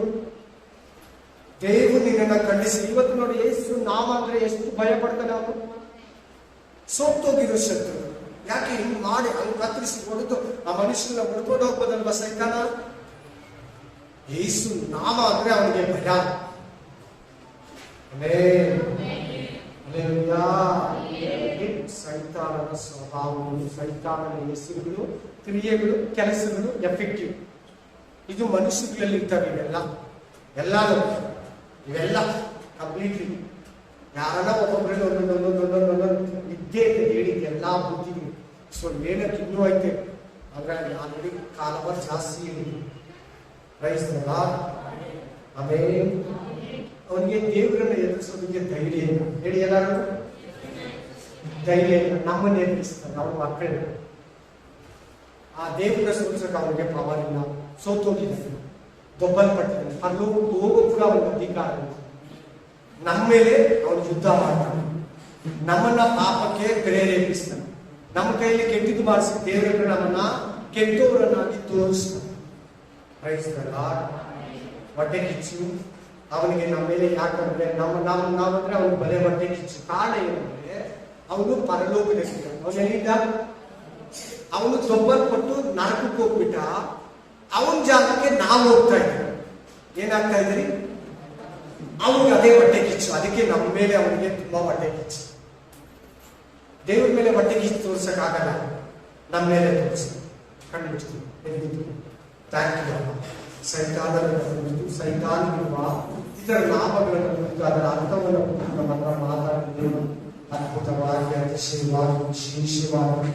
ದೇವರು ನಿನ್ನನ್ನ ಖಂಡಿಸಿ. ಇವತ್ತು ನೋಡಿ, ಯೇಸು ನಾಮ ಅಂದ್ರೆ ಎಷ್ಟು ಭಯ ಪಡ್ತಾನೆ ಅವನು. ಸೋತೋಗಿರೋ ಶತ್ರು. ಯಾಕೆ ಹಿಂಗ್ ಮಾಡಿ ಹಂಗ್ ಕತ್ತರಿಸಿ ಹೊಡೆದು ಆ ಮನುಷ್ಯನ ಹೊಡ್ಕೊಂಡು ಹೋಗ್ಬೋದಲ್ವಾ ಸೈತಾನ? ಯೇಸು ನಾಮ ಅಂದ್ರೆ ಅವನಿಗೆ ಭಯ. ಸೈತಾನನ ಸ್ವಭಾವಗಳು, ಸೈತಾನನ ಹೆಸರುಗಳು, ಕ್ರಿಯೆಗಳು, ಕೆಲಸಗಳು ಎಫೆಕ್ಟಿವ್. ಇದು ಮನುಷ್ಯರಲ್ಲಿ ಇರ್ತವೆ. ಇವೆಲ್ಲ ಕಂಪ್ಲೀಟ್ಲಿ ಯಾರನ್ನ ಒಬ್ಬೊಬ್ಬರಲ್ಲಿ ಒಂದೊಂದೊಂದೊಂದೊಂದೊಂದೊಂದು ಇದ್ದೇ ಇದೆ ಹೇಳಿದ್ದು ಎಲ್ಲಾ ಬುದ್ಧಿಗಳು. ಸೊ ಏನಕ್ಕೆ ಇನ್ನೂ ಐತೆ ಅಂದ್ರೆ ಆಲ್ರೆಡಿ ಕಾಲವ ಜಾಸ್ತಿ ಹೇಳಿದ್ರು. ರೈಸ್ತಲ್ಲ ಆಮೇಲೆ ಅವನಿಗೆ ದೇವರನ್ನ ಎದುರಿಸೋದಕ್ಕೆ ಧೈರ್ಯ ಇಲ್ಲ. ಹೇಳಿ ಎಲ್ಲರೂ ಧೈರ್ಯ ಇಲ್ಲ. ನಮ್ಮನ್ನ ಎದುರಿಸ್ತಾರೆ ಅವ್ರ ಮಕ್ಕಳು. ಆ ದೇವರ ಸೋಲ್ಸಕ್ಕೆ ಅವನಿಗೆ ಪವರ್ ಇಲ್ಲ. ಸೋತೋಗಿದ್ದಾನೆ, ದೊಬ್ಬಲ್ಪಟ್ಟಿದ್ದಾನೆ. ಅದು ಹೋಗೋಕ್ಕೂ ಅವನ ಅಧಿಕಾರ ಇಲ್ಲ. ನಮ್ಮ ಮೇಲೆ ಅವನು ಯುದ್ಧ ಮಾಡ್ತಾನೆ. ನಮ್ಮನ್ನ ಪಾಪಕ್ಕೆ ಪ್ರೇರೇಪಿಸ್ತಾನೆ. ನಮ್ಮ ಕೈಯಲ್ಲಿ ಕೆಟ್ಟದ್ದು ಮಾಡಿಸಿ ದೇವರನ್ನು ನಮ್ಮನ್ನ ಕೆಟ್ಟವರನ್ನಾಗಿ ತೋರಿಸ್ತಾನೆ. ಹೊಟ್ಟೆ ಕಿಚ್ಚು ಅವನಿಗೆ ನಮ್ಮ ಮೇಲೆ. ಯಾಕಂದ್ರೆ ನಾವಂದ್ರೆ ಅವನು ಬಲೆ ಹೊಟ್ಟೆ ಕಿಚ್ಚು. ಕಾರಣ ಏನಂದ್ರೆ ಅವನು ಪರಲೋಕದಲ್ಲಿ ಅವನೆಲ್ಲಿದ್ದ, ಅವನು ದೊಬ್ಬಲ್ಪಟ್ಟು ನರಕಕ್ಕೆ ಹೋಗ್ಬಿಟ್ಟ. ಅವನ ಜಾಗಕ್ಕೆ ನಾವು ಹೋಗ್ತಾ ಇದ್ದೀವಿ. ಏನಾಗ್ತಾ ಇದ್ರಿ? ಅವನಿಗೆ ಅದೇ ಹೊಟ್ಟೆ ಕಿಚ್ಚು. ಅದಕ್ಕೆ ನಮ್ಮ ಮೇಲೆ ಅವನಿಗೆ ತುಂಬಾ ಹೊಟ್ಟೆ ಕಿಚ್ಚು. ದೇವ್ರ ಮೇಲೆ ಹೊಟ್ಟೆ ಕಿಚ್ಚು ತೋರ್ಸಕ್ಕಾಗಲ್ಲ, ನಮ್ಮ ಮೇಲೆ ತೋರಿಸ ಖಂಡಿಸ್ತೀವಿ. Thank you. ಸೈತಾನಿರುವ ಇದರ ಲಾಭಗಳನ್ನು ಕುರಿತು, ಅದರ ಅರ್ಥವನ್ನು ಕುರಿತು ನಮ್ಮ ಹತ್ರ ಮಾತಾಡಿದ್ದೇವೆ. ಅದ್ಭುತವಾಗಿ, ಅತಿಶಯವಾಗಿ, ವಿಶೇಷವಾಗಿ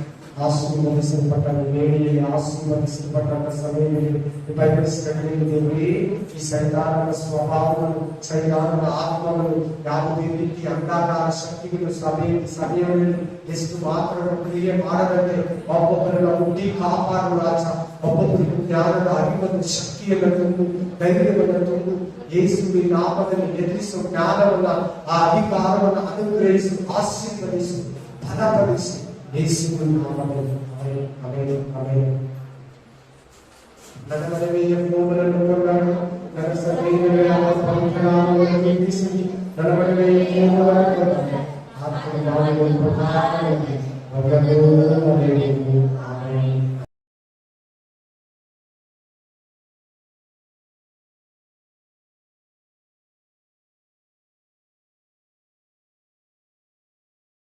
ಆಶೀರ್ವದಿಸಲ್ಪಟ್ಟ ವೇಳೆಯಲ್ಲಿ, ಆಶೀರ್ವದಿಸಲ್ಪಟ್ಟ ಸಮಯದಲ್ಲಿ ಬೈಬಲ್ ಸ್ಟಡಿಯಲ್ಲಿ ಈ ಸೈತಾನನ ಸ್ವಭಾವಗಳು, ಸೈತಾನನ ಆತ್ಮಗಳು, ಯಾವುದೇ ರೀತಿ ಅಂಧಕಾರ ಶಕ್ತಿಗಳು ಸಭೆಯಲ್ಲಿ ಎಷ್ಟು ಮಾತ್ರ ಕ್ರಿಯೆ ಮಾಡದಂತೆ ಒಬ್ಬೊಬ್ಬರನ್ನ ಹುಟ್ಟಿ ಕಾಪಾಡುವ ರಾಜ. ಒಬ್ಬೊಬ್ಬರಿಗೆ ಜ್ಞಾನದ ಅರಿವನ್ನು, ಶಕ್ತಿಯನ್ನು ತಂದು, ಧೈರ್ಯವನ್ನು ತಂದು, ಯೇಸುವಿನ ನಾಮದಲ್ಲಿ ಎದುರಿಸುವ ಜ್ಞಾನವನ್ನ, ಆ ಅಧಿಕಾರವನ್ನು ಅನುಗ್ರಹಿಸು, ಆಶೀರ್ವದಿಸು, ಬಲಪಡಿಸಿ ಯೇಸುವಿನ ನಾಮದಲ್ಲಿ. ನನ್ನ ಮನವಿಯ ಕೋಮಲನ್ನು ಕೊಂಡಾಗ ನನ್ನ ಸಭೆಯ ಪವಿತ್ರನಾಮವನ್ನು ಕೀರ್ತಿಸಿ, ನನ್ನ ಮನವಿಯ ಕೋಮಲನ್ನು ಕೊಂಡಾಗ ಆತ್ಮ